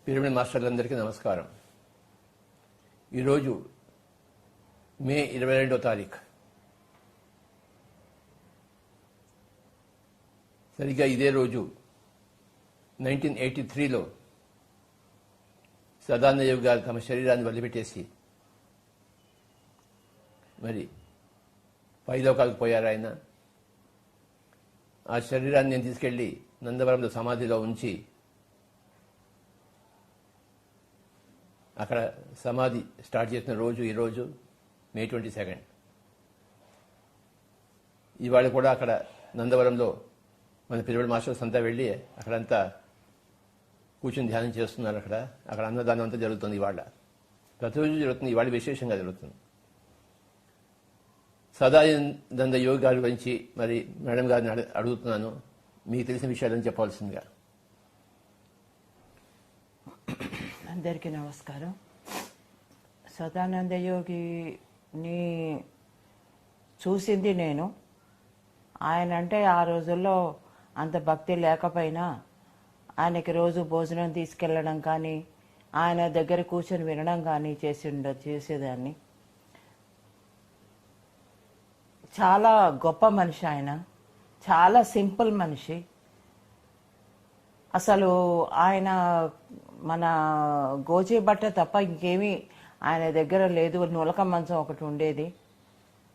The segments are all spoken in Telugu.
పిరమిడ్ మాస్టర్లందరికీ నమస్కారం. ఈరోజు మే 22వ తారీఖు. సరిగ్గా ఇదే రోజు 1983లో సదానందయోగి గారు తమ శరీరాన్ని వదిలిపెట్టేసి మరి పైలోకాలకు పోయారు. ఆయన ఆ శరీరాన్ని నేను తీసుకెళ్లి నందవరంలో సమాధిలో ఉంచి అక్కడ సమాధి స్టార్ట్ చేసిన రోజు ఈరోజు మే 22. ఇవాళ కూడా అక్కడ నందవరంలో మన పిరమిడ్ మాస్టర్స్ అంతా వెళ్ళి అక్కడంతా కూర్చొని ధ్యానం చేస్తున్నారు. అక్కడ అన్నదానం అంతా జరుగుతుంది. ఇవాళ ప్రతిరోజు జరుగుతుంది, ఇవాళ విశేషంగా జరుగుతుంది. సదానంద యోగి గారి గురించి మరి మేడం గారిని అడుగుతున్నాను, మీకు తెలిసిన విషయాలని చెప్పవలసిందిగా. అందరికీ నమస్కారం. సదానంద యోగిని చూసింది నేను. ఆయన అంటే ఆ రోజుల్లో అంత భక్తి లేకపోయినా ఆయనకి రోజు భోజనం తీసుకెళ్ళడం కానీ ఆయన దగ్గర కూర్చొని వినడం కానీ చేసేదాన్ని. చాలా గొప్ప మనిషి ఆయన, చాలా సింపుల్ మనిషి. అసలు ఆయన మన గోజీ బట్ట తప్ప ఇంకేమీ ఆయన దగ్గర లేదు. నులక మంచం ఒకటి ఉండేది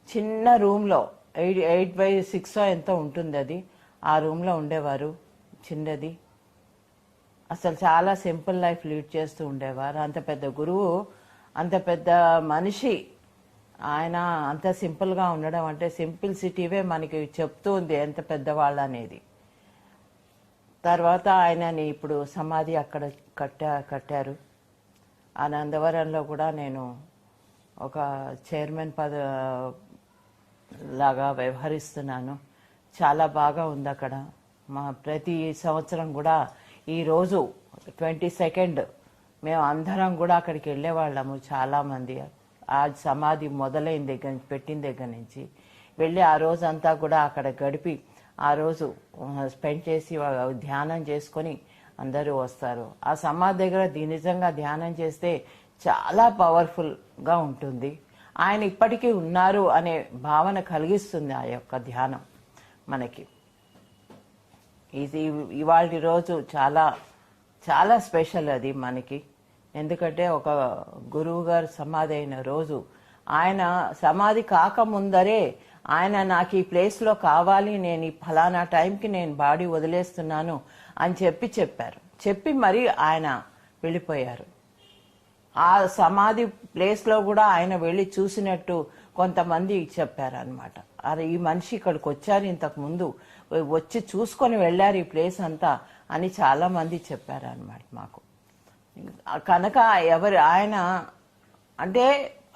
చిన్న రూమ్లో, 8x6 ఎంతో ఉంటుంది అది. ఆ రూమ్లో ఉండేవారు, చిన్నది. అసలు చాలా సింపుల్ లైఫ్ లీడ్ చేస్తూ ఉండేవారు. అంత పెద్ద గురువు, అంత పెద్ద మనిషి ఆయన అంత సింపుల్గా ఉండడం అంటే సింప్లిసిటీవే మనకి చెప్తూ ఉంది ఎంత పెద్దవాళ్ళు అనేది. తర్వాత ఆయనని ఇప్పుడు సమాధి అక్కడ కట్టారు. ఆ నందవరంలో కూడా నేను ఒక చైర్మన్ లాగా వ్యవహరిస్తున్నాను. చాలా బాగా ఉంది అక్కడ. మా ప్రతి సంవత్సరం కూడా ఈరోజు 22 మేము అందరం కూడా అక్కడికి వెళ్ళేవాళ్ళము. చాలామంది ఆ సమాధి మొదలైన పెట్టిన దగ్గర నుంచి వెళ్ళి ఆ రోజంతా కూడా అక్కడ గడిపి ఆ రోజు స్పెండ్ చేసి ధ్యానం చేసుకొని అందరూ వస్తారు. ఆ సమాధి దగ్గర నిజంగా ధ్యానం చేస్తే చాలా పవర్ఫుల్గా ఉంటుంది. ఆయన ఇప్పటికీ ఉన్నారు అనే భావన కలిగిస్తుంది ఆ యొక్క ధ్యానం మనకి. ఇది ఇవాళ రోజు చాలా చాలా స్పెషల్ అది మనకి. ఎందుకంటే ఒక గురువు గారు సమాధి అయిన రోజు, ఆయన సమాధి కాకముందరే ఆయన నాకు ఈ ప్లేస్లో కావాలి, నేను ఈ ఫలానా టైంకి నేను బాడీ వదిలేస్తున్నాను అని చెప్పారు. చెప్పి మరి ఆయన వెళ్ళిపోయారు. ఆ సమాధి ప్లేస్లో కూడా ఆయన వెళ్ళి చూసినట్టు కొంతమంది చెప్పారనమాట. అరే ఈ మనిషి ఇక్కడికి వచ్చారు, ఇంతకు ముందు వచ్చి చూసుకొని వెళ్ళారు ఈ ప్లేస్ అంతా అని చాలా మంది చెప్పారనమాట మాకు. కనుక ఆయన అంటే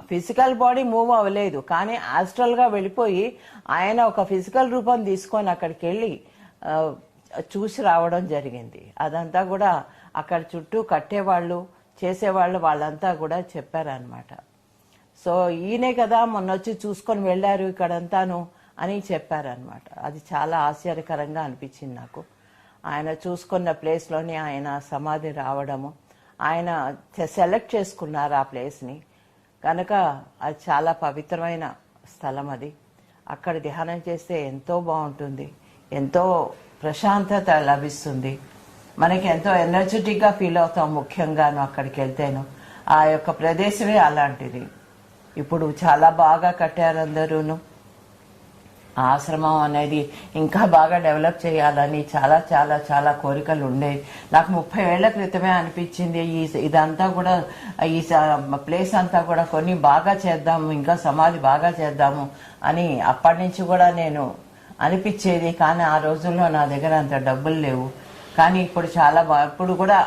ఫిజికల్ బాడీ మూవ్ అవ్వలేదు, కానీ ఆస్ట్రల్గా వెళ్ళిపోయి ఆయన ఒక ఫిజికల్ రూపం తీసుకొని అక్కడికి వెళ్ళి చూసి రావడం జరిగింది. అదంతా కూడా అక్కడ చుట్టూ కట్టేవాళ్ళు చేసేవాళ్ళు వాళ్ళంతా కూడా చెప్పారనమాట. సో ఈయనే కదా మొన్న వచ్చి చూసుకొని వెళ్ళారు ఇక్కడంతాను అని చెప్పారనమాట. అది చాలా ఆశ్చర్యకరంగా అనిపించింది నాకు. ఆయన చూసుకున్న ప్లేస్లోనే ఆయన సమాధి రావడము, ఆయన సెలెక్ట్ చేసుకున్నారు ఆ ప్లేస్ని. కనుక అది చాలా పవిత్రమైన స్థలం. అది అక్కడ ధ్యానం చేస్తే ఎంతో బాగుంటుంది, ఎంతో ప్రశాంతత లభిస్తుంది, మనకి ఎంతో ఎనర్జెటిక్గా ఫీల్ అవుతాం. ముఖ్యంగాను అక్కడికి వెళ్తేను ఆ యొక్క ప్రదేశమే అలాంటిది. ఇప్పుడు చాలా బాగా కట్టారు అందరూను. ఆశ్రమం అనేది ఇంకా బాగా డెవలప్ చేయాలని చాలా చాలా చాలా కోరికలు ఉండేవి. నాకు 30 ఏళ్ల క్రితమే అనిపించింది ఇదంతా కూడా, ఈ ప్లేస్ అంతా కూడా కొన్ని బాగా చేద్దాము, ఇంకా సమాధి బాగా చేద్దాము అని అప్పటి నుంచి కూడా నేను అనిపించేది. కానీ ఆ రోజుల్లో నా దగ్గర అంత డబ్బులు లేవు. కానీ ఇప్పుడు చాలా ఇప్పుడు కూడా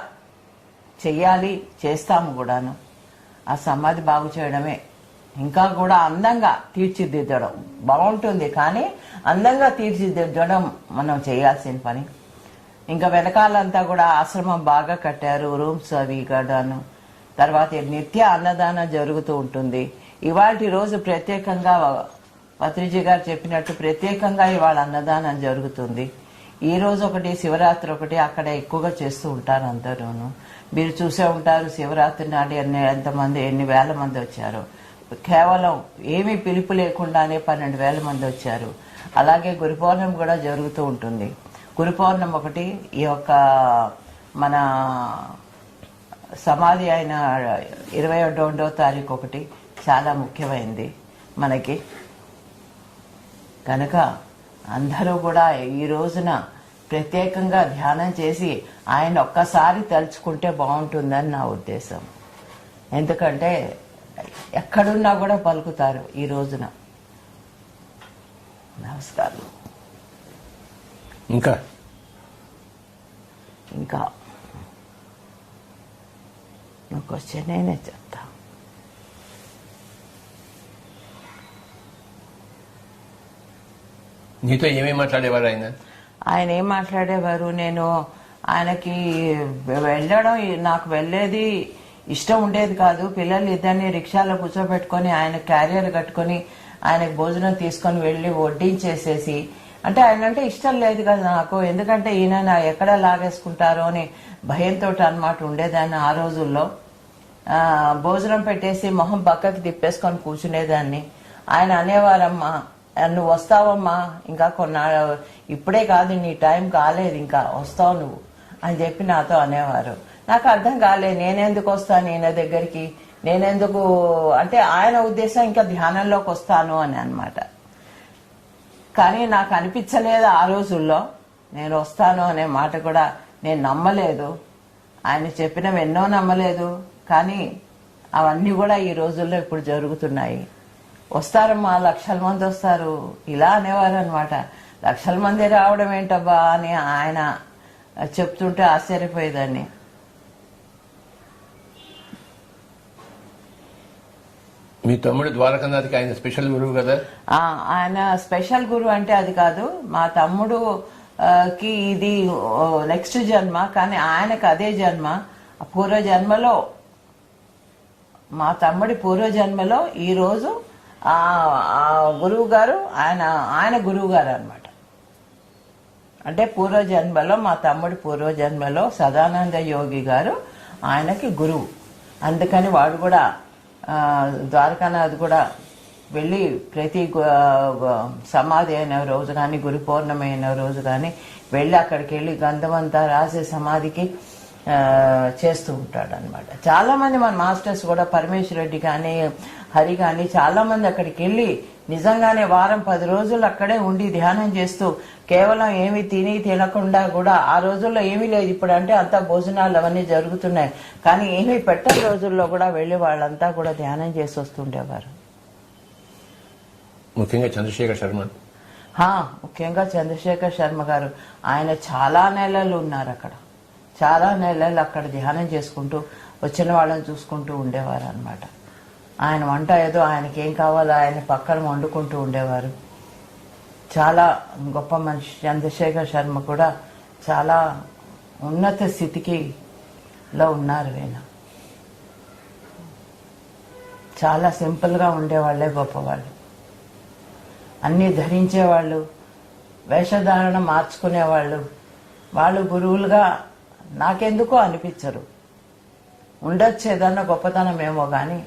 చెయ్యాలి, చేస్తాము కూడాను. ఆ సమాధి బాగు చేయడమే, ఇంకా కూడా అందంగా తీర్చిదిద్దడం బాగుంటుంది, కానీ అందంగా తీర్చిదిద్దడం మనం చేయాల్సిన పని. ఇంకా వెనకాలంతా కూడా ఆశ్రమం బాగా కట్టారు, రూమ్స్ అవి కూడాను. తర్వాత నిత్య అన్నదానం జరుగుతూ ఉంటుంది. ఇవాళ రోజు ప్రత్యేకంగా పత్రిజీ గారు చెప్పినట్టు ప్రత్యేకంగా ఇవాళ అన్నదానం జరుగుతుంది. ఈ రోజు ఒకటి, శివరాత్రి ఒకటి అక్కడ ఎక్కువగా చేస్తూ ఉంటారు అందరూను. మీరు చూసే ఉంటారు శివరాత్రి నాడు ఎన్ని వేల మంది వచ్చారు. కేవలం ఏమీ పిలుపు లేకుండానే 12,000 మంది వచ్చారు. అలాగే గురు పౌర్ణమి కూడా జరుగుతూ ఉంటుంది. గురు పౌర్ణమి ఒకటి, ఈ యొక్క మన సమాధి అయిన 21వ తారీఖు ఒకటి చాలా ముఖ్యమైనది మనకి. కనుక అందరూ కూడా ఈ రోజున ప్రత్యేకంగా ధ్యానం చేసి ఆయన ఒక్కసారి తలుచుకుంటే బాగుంటుందని నా ఉద్దేశం. ఎందుకంటే ఎక్కడున్నా కూడా పలుకుతారు ఈ రోజున. నమస్కారం. ఇంకా నాకు వచ్చే నేనే చెప్తా. నీతో ఏమేమి మాట్లాడేవారు ఆయన? ఆయన ఏం మాట్లాడేవారు, నేను ఆయనకి వెళ్ళడం, నాకు వెళ్ళేది ఇష్టం ఉండేది కాదు. పిల్లలు ఇద్దరిని రిక్షాలో కూర్చోబెట్టుకొని ఆయన క్యారియర్ కట్టుకొని ఆయనకు భోజనం తీసుకొని వెళ్ళి వడ్డించేసేసి, అంటే ఆయన అంటే ఇష్టం లేదు కదా నాకు, ఎందుకంటే ఈయన ఎక్కడ లాగేసుకుంటారో అని భయంతో అన్నమాట ఉండేదాన్ని. ఆ రోజుల్లో భోజనం పెట్టేసి మొహం పక్కకి తిప్పేసుకొని కూర్చునేదాన్ని. ఆయన అనేవారమ్మా, నువ్వు వస్తావమ్మా, ఇంకా కొన్నాళ్ళు, ఇప్పుడే కాదు, నీ టైం కాలేదు, ఇంకా వస్తావు నువ్వు అని చెప్పి నాతో అనేవారు. నాకు అర్థం కాలేదు, నేనెందుకు వస్తాను ఈయన దగ్గరికి, నేనెందుకు అంటే ఆయన ఉద్దేశం ఇంకా ధ్యానంలోకి వస్తాను అని అన్నమాట. కానీ నాకు అనిపించలేదు ఆ రోజుల్లో, నేను వస్తాను అనే మాట కూడా నేను నమ్మలేదు. ఆయన చెప్పినవి ఎన్నో నమ్మలేదు, కానీ అవన్నీ కూడా ఈ రోజుల్లో ఇప్పుడు జరుగుతున్నాయి. వస్తారమ్మా, లక్షల మంది వస్తారు ఇలా అనేవారు అనమాట. లక్షల మంది రావడం ఏంటబ్బా అని ఆయన చెప్తుంటే ఆశ్చర్యపోయేదాన్ని. మీ తమ్ముడు ద్వారకానాథ్కి ఆయన స్పెషల్ గురువు కదా? ఆయన స్పెషల్ గురువు అంటే అది కాదు, మా తమ్ముడు కి ఇది నెక్స్ట్ జన్మ, కానీ ఆయనకు అదే జన్మ. పూర్వజన్మలో మా తమ్ముడి పూర్వజన్మలో ఈ రోజు ఆ గురువు గారు ఆయన గురువు గారు అనమాట. అంటే పూర్వజన్మలో మా తమ్ముడి పూర్వజన్మలో సదానంద యోగి గారు ఆయనకి గురువు. అందుకని వాడు కూడా ద్వారకానాథ్ కూడా వెళ్ళి ప్రతి సమాధి అయిన రోజు కానీ గురు పౌర్ణమి అయిన రోజు కానీ వెళ్ళి అక్కడికి వెళ్ళి గంధమంతా రాసే సమాధికి చేస్తూ ఉంటాడు అనమాట. చాలా మంది మన మాస్టర్స్ కూడా, పరమేశ్వర రెడ్డి కానీ హరి కానీ చాలా మంది అక్కడికి వెళ్ళి నిజంగానే వారం 10 రోజులు అక్కడే ఉండి ధ్యానం చేస్తూ, కేవలం ఏమి తినకుండా కూడా, ఆ రోజుల్లో ఏమీ లేదు, ఇప్పుడు అంటే అంతా భోజనాలు అవన్నీ జరుగుతున్నాయి, కానీ ఏమీ పెట్టని రోజుల్లో కూడా వెళ్ళి వాళ్ళంతా కూడా ధ్యానం చేసి వస్తుండేవారు. ముఖ్యంగా చంద్రశేఖర్ శర్మ. ముఖ్యంగా చంద్రశేఖర్ శర్మ గారు, ఆయన చాలా నెలలు ఉన్నారు అక్కడ, చాలా నెలలు అక్కడ ధ్యానం చేసుకుంటూ వచ్చిన వాళ్ళని చూసుకుంటూ ఉండేవారు అనమాట. ఆయన వంట ఏదో ఆయనకి ఏం కావాలో ఆయన పక్కన వండుకుంటూ ఉండేవారు. చాలా గొప్ప మనిషి చంద్రశేఖర్ శర్మ కూడా. చాలా ఉన్నత స్థితికి లో ఉన్నారు ఆయన. చాలా సింపుల్గా ఉండేవాళ్లే గొప్పవాళ్ళు. అన్నీ ధరించేవాళ్ళు, వేషధారణ మార్చుకునేవాళ్ళు. వాళ్ళు గురువులుగా నాకెందుకో అనిపించరు. ఉండొచ్చు ఏదన్నా గొప్పతనం ఏమో, కానీ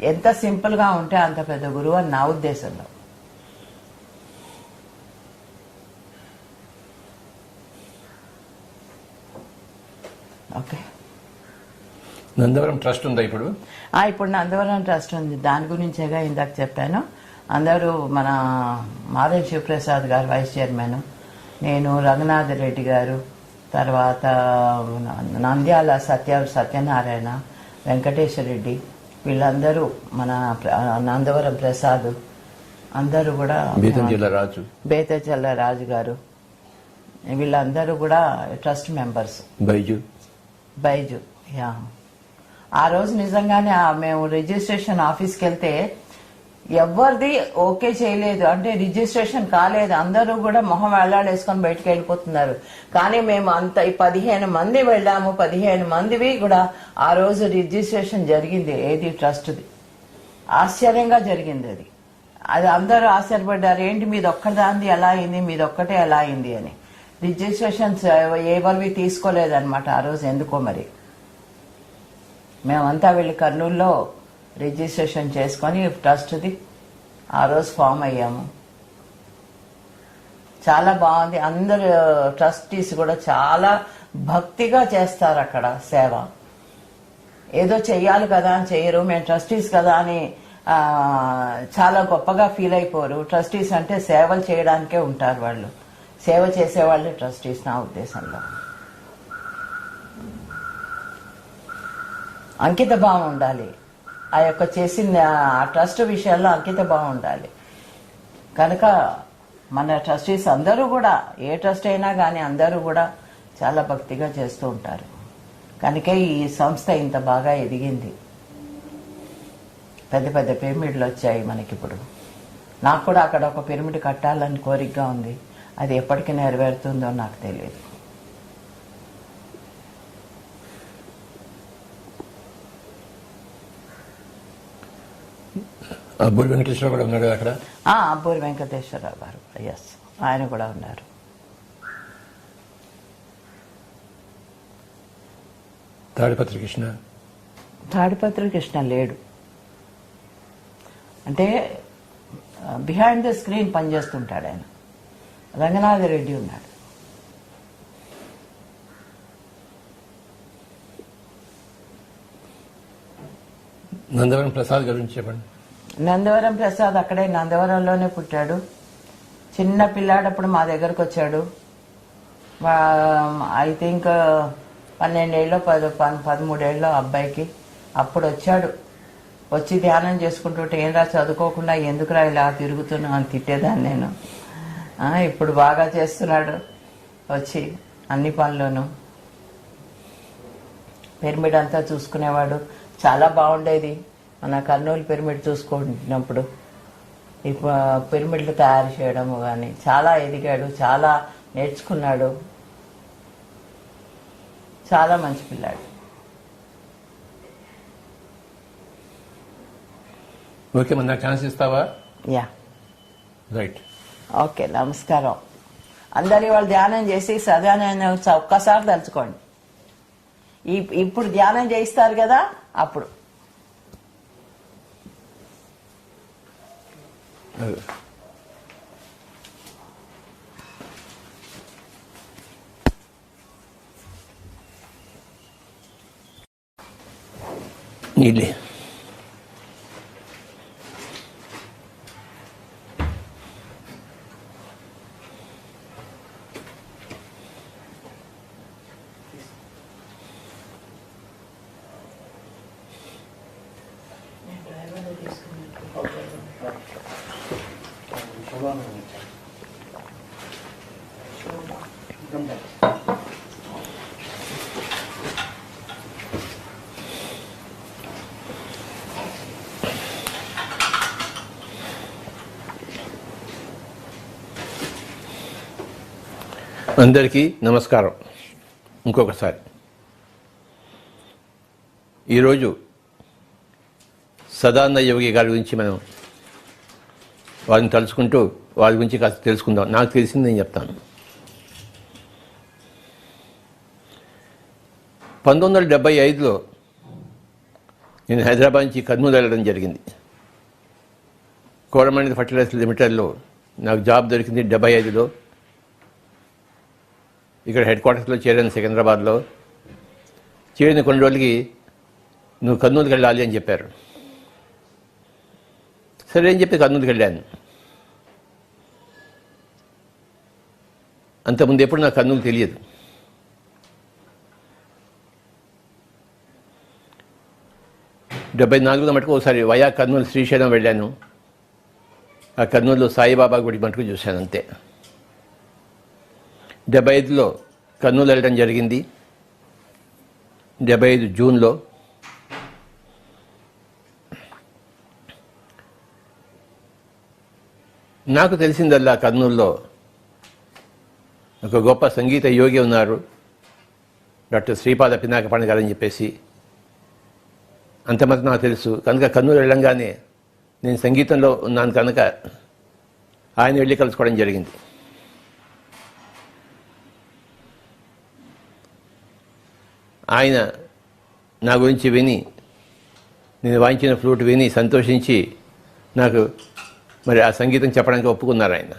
ఎంత సింపుల్గా ఉంటే అంత పెద్ద గురువు అని నా ఉద్దేశంలో. ఓకే. నందవరం ట్రస్ట్ ఉందా ఇప్పుడు? ఇప్పుడు నందవరం ట్రస్ట్ ఉంది. దాని గురించేగా ఇందాక చెప్పాను. అందరూ మన మాధవ్ శివప్రసాద్ గారు వైస్ చైర్మన్, నేను రఘునాథ్ రెడ్డి గారు, తర్వాత నంద్యాల సత్యనారాయణ, వెంకటేశ్వర రెడ్డి, వీళ్ళందరూ, మన నందవరం ప్రసాద్, అందరూ కూడా, బేతచల్ల రాజు గారు, వీళ్ళందరూ కూడా ట్రస్ట్ మెంబర్స్. బైజు యా. ఆ రోజు నిజంగానే మేము రిజిస్ట్రేషన్ ఆఫీస్కి వెళ్తే ఎవరిది ఓకే చేయలేదు, అంటే రిజిస్ట్రేషన్ కాలేదు, అందరూ కూడా మొహం వేలాడేసుకొని బయటకు వెళ్ళిపోతున్నారు. కానీ మేము అంత 15 మంది వెళ్ళాము, 15 మందివి కూడా ఆ రోజు రిజిస్ట్రేషన్ జరిగింది. ఏది ట్రస్ట్ది. ఆశ్చర్యంగా జరిగింది అది. అందరూ ఆశ్చర్యపడ్డారు, ఏంటి మీది ఒక్కదాంది ఎలా అయింది, మీది ఒక్కటే ఎలా అయింది అని. రిజిస్ట్రేషన్స్ ఎవరివి తీసుకోలేదన్నమాట ఆ రోజు, ఎందుకో మరి. మేమంతా వెళ్ళి కర్నూలులో రిజిస్ట్రేషన్ చేసుకొని ట్రస్ట్ది ఆ రోజు ఫామ్ అయ్యాము. చాలా బాగుంది. అందరు ట్రస్టీస్ కూడా చాలా భక్తిగా చేస్తారు అక్కడ సేవ. ఏదో చెయ్యాలి కదా అని చెయ్యరు. మేము ట్రస్టీస్ కదా అని చాలా గొప్పగా ఫీల్ అయిపోరు. ట్రస్టీస్ అంటే సేవలు చేయడానికే ఉంటారు వాళ్ళు. సేవ చేసేవాళ్ళే ట్రస్టీస్ నా ఉద్దేశంలో. అంకిత భావం ఉండాలి. ఆ యొక్క చేసిన ఆ ట్రస్ట్ విషయాల్లో అంకిత భావం ఉండాలి. కనుక మన ట్రస్టీస్ అందరూ కూడా, ఏ ట్రస్ట్ అయినా కానీ అందరూ కూడా చాలా భక్తిగా చేస్తూ ఉంటారు. కనుకే ఈ సంస్థ ఇంత బాగా ఎదిగింది. పెద్ద పెద్ద పిరమిడ్లు వచ్చాయి మనకిప్పుడు. నాకు కూడా అక్కడ ఒక పిరమిడ్ కట్టాలని కోరికగా ఉంది. అది ఎప్పటికీ నెరవేరుతుందో నాకు తెలియదు. అబ్బూరి వెంకటేశ్వరరావు కూడా ఉన్నాడు అక్కడ. అబ్బూరి వెంకటేశ్వరరావు గారు, ఎస్, ఆయన కూడా ఉన్నారు. తాడిపత్రి కృష్ణ. తాడిపత్రి కృష్ణ లేడు. అంటే బిహైండ్ ద స్క్రీన్ పనిచేస్తుంటాడు ఆయన. రంగనాథ రెడ్డి ఉన్నాడు. నందవరం ప్రసాద్ గురించి చెప్పండి. నందవరం ప్రసాద్ అక్కడే నందవరంలోనే పుట్టాడు. చిన్న పిల్లాడప్పుడు మా దగ్గరకు వచ్చాడు. ఐ థింక్ 12 ఏళ్ళో 13 ఏళ్ళో అబ్బాయికి. అప్పుడు వచ్చాడు. వచ్చి ధ్యానం చేసుకుంటుంటే ఏంరా చదువుకోకుండా ఎందుకురా ఇలా తిరుగుతున్నావు అని తిట్టేదాన్ని నేను. ఇప్పుడు బాగా చేస్తున్నాడు వచ్చి అన్ని పనుల్లోనూ. పిరమిడ్ అంతా చూసుకునేవాడు. చాలా బాగుండేది మన కర్నూలు పిరమిడ్ చూసుకుంటున్నప్పుడు. ఈ పిరమిడ్లు తయారు చేయడము కానీ చాలా ఎదిగాడు, చాలా నేర్చుకున్నాడు. చాలా మంచి పిల్లాడు. ఓకే, మన ఛాన్స్ ఇస్తావా? Yeah, right. ఓకే, నమస్కారం. అందరి వాళ్ళు ధ్యానం చేసి సదానాన్ని ఒక్కసారి తలుచుకోండి. ఇప్పుడు ధ్యానం చేయిస్తారు కదా, అప్పుడు. నీళ్ళే. అందరికీ నమస్కారం. ఇంకొకసారి ఈరోజు సదానంద యోగి గారి గురించి మనం వారిని తలుచుకుంటూ వారి గురించి కాస్త తెలుసుకుందాం. నాకు తెలిసింది నేను చెప్తాను. 1975లో నేను హైదరాబాద్ నుంచి కర్నూలు వెళ్ళడం జరిగింది. కోరమండలి ఫర్టిలైజర్స్ లిమిటెడ్లో నాకు జాబ్ దొరికింది 75లో. ఇక్కడ హెడ్ క్వార్టర్స్లో చేరాను సికింద్రాబాద్లో. చేరిన కొన్ని రోజులకి నువ్వు కర్నూలుకి వెళ్ళాలి అని చెప్పారు. సరే అని చెప్పి కర్నూలుకి వెళ్ళాను. అంతకుముందు ఎప్పుడు నాకు కర్నూలు తెలియదు. డెబ్బై 74లో మటుకు ఒకసారి వయా కర్నూలు శ్రీశైలం వెళ్ళాను. ఆ కర్నూలులో సాయిబాబా గుడి మటుకు చూశాను అంతే. 75లో కర్నూలు వెళ్ళడం జరిగింది. 75 జూన్లో. నాకు తెలిసిందల్లా కర్నూలులో ఒక గొప్ప సంగీత యోగి ఉన్నారు, డాక్టర్ శ్రీపాద పినాకపాణి గారు అని చెప్పేసి. అంతమంది నాకు తెలుసు. కనుక కర్నూలు వెళ్ళంగానే నేను సంగీతంలో ఉన్నాను కనుక ఆయన వెళ్ళి కలుసుకోవడం జరిగింది. ఆయన నా గురించి విని నేను వాయించిన ఫ్లూట్ విని సంతోషించి నాకు మరి ఆ సంగీతం చెప్పడానికి ఒప్పుకున్నారు ఆయన.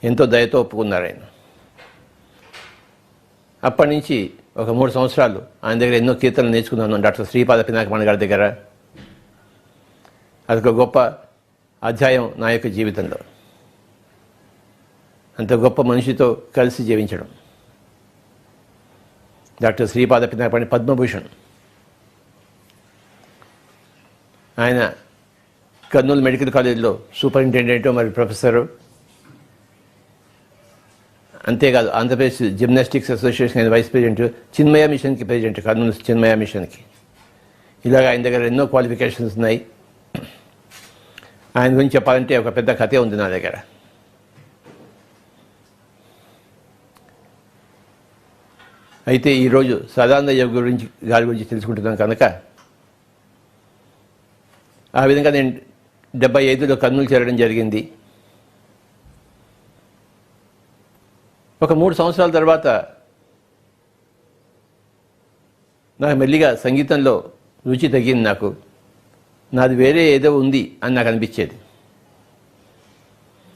ఎంతో దయతో ఒప్పుకున్నారు ఆయన. అప్పటి నుంచి ఒక 3 సంవత్సరాలు ఆయన దగ్గర ఎన్నో కీర్తనలు నేర్చుకున్నాను డాక్టర్ శ్రీపాద పినాకమణి గారి దగ్గర. అదొక గొప్ప అధ్యాయం నా యొక్క జీవితంలో. అంత గొప్ప మనిషితో కలిసి జీవించడం. డాక్టర్ శ్రీపాద పినాకమణి పద్మభూషణ్. ఆయన కర్నూలు మెడికల్ కాలేజీలో సూపరింటెండెంట్ మరి ప్రొఫెసరు. అంతేకాదు Andhra Pradesh gymnastics association vice president, Chinmaya మిషన్కి ప్రెసిడెంట్, కర్నూలు చిన్మయ మిషన్కి. ఇలాగ ఆయన దగ్గర ఎన్నో క్వాలిఫికేషన్స్ ఉన్నాయి. ఆయన గురించి చెప్పాలంటే ఒక పెద్ద కథే ఉంది నా దగ్గర. అయితే ఈరోజు సదానంద యోగి గారి గురించి తెలుసుకుంటున్నాను కనుక ఆ విధంగా నేను 75లో కర్నూలు చేరడం జరిగింది. ఒక 3 సంవత్సరాల తర్వాత నాకు మెల్లిగా సంగీతంలో రుచి తగ్గింది. నాది వేరే ఏదో ఉంది అని నాకు అనిపించేది.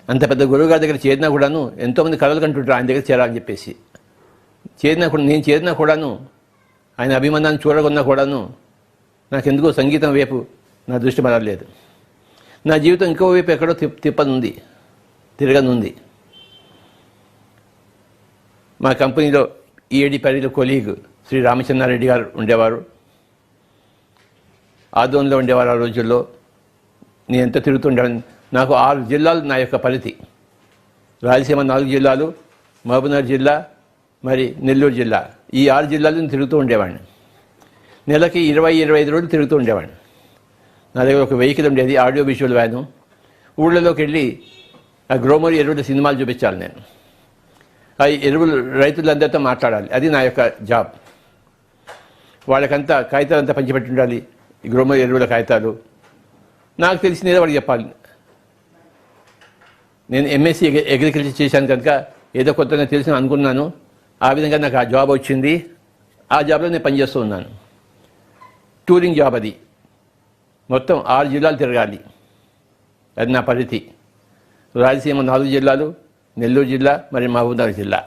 అంత పెద్ద గురువుగారి దగ్గర చేరినా కూడాను ఎంతోమంది కళలు కంటుంటారు ఆయన దగ్గర చేరాలని చెప్పేసి. నేను చేరినా కూడాను ఆయన అభిమానాన్ని చూడకున్నా కూడాను నాకెందుకో సంగీతం వైపు నా దృష్టి మరలేదు. నా జీవితం ఇంకో వైపు ఎక్కడో తిరగనుంది. మా కంపెనీలో ఈఏడి పరిధిలో కొలీగ్ శ్రీ రామచంద్రారెడ్డి గారు ఉండేవారు. ఆదోన్లో ఉండేవారు. ఆ రోజుల్లో నేను ఎంత తిరుగుతుండేవాడిని. నాకు 6 జిల్లాలు నా యొక్క పరిధి. రాయలసీమ 4 జిల్లాలు, మహబూబ్నగర్ జిల్లా, మరి నెల్లూరు జిల్లా. ఈ 6 జిల్లాలను తిరుగుతూ ఉండేవాడిని. నెలకి 20-25 రోజులు తిరుగుతూ ఉండేవాడిని. నా దగ్గర ఒక వెహికల్ ఉండేది, ఆడియో విజువల్ వ్యాను. ఊళ్ళలోకి వెళ్ళి ఆ గ్రోమోరి ఎరువుల సినిమాలు చూపించాలి నేను. ఆ ఎరువులు రైతులందరితో మాట్లాడాలి. అది నా యొక్క జాబ్. వాళ్ళకంతా కాగితాలంతా పంచిపెట్టి ఉండాలి, గ్రోమోరి ఎరువుల కాగితాలు. నాకు తెలిసినదే వాడికి చెప్పాలి. నేను ఎంఎస్సీ అగ్రికల్చర్ చేశాను కనుక ఏదో కొత్తగా తెలిసిన అనుకున్నాను. ఆ విధంగా నాకు ఆ జాబ్ వచ్చింది. ఆ జాబ్లో నేను పనిచేస్తూ ఉన్నాను. టూరింగ్ జాబ్ అది. మొత్తం 6 జిల్లాలు తిరగాలి. అది నా పరిధి. రాయలసీమ 4 జిల్లాలు, నెల్లూరు జిల్లా, మరి మహబూబ్నగర్ జిల్లా.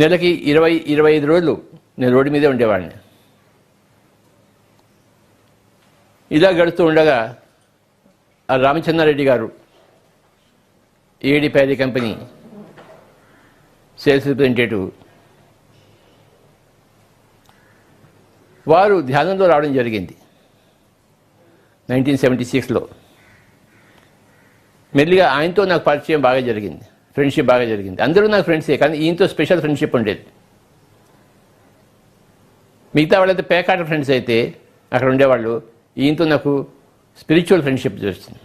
నెలకి 20-25 రోజులు నేను రోడ్డు మీదే ఉండేవాడిని. ఇలా గడుస్తూ ఉండగా ఆ రామచంద్రారెడ్డి గారు ఏడి ప్యారీ కంపెనీ సేల్స్ రిప్రజెంటేటివ్, వారు ధ్యానంలో రావడం జరిగింది 1976లో. మెల్లిగా ఆయనతో నాకు పరిచయం బాగా జరిగింది, ఫ్రెండ్షిప్ బాగా జరిగింది. అందరూ నాకు ఫ్రెండ్సే, కానీ ఈయనతో స్పెషల్ ఫ్రెండ్షిప్ ఉండేది. మిగతా వాళ్ళైతే పేకాట ఫ్రెండ్స్ అయితే అక్కడ ఉండేవాళ్ళు. ఈయనతో నాకు స్పిరిచువల్ ఫ్రెండ్షిప్ చేస్తుంది.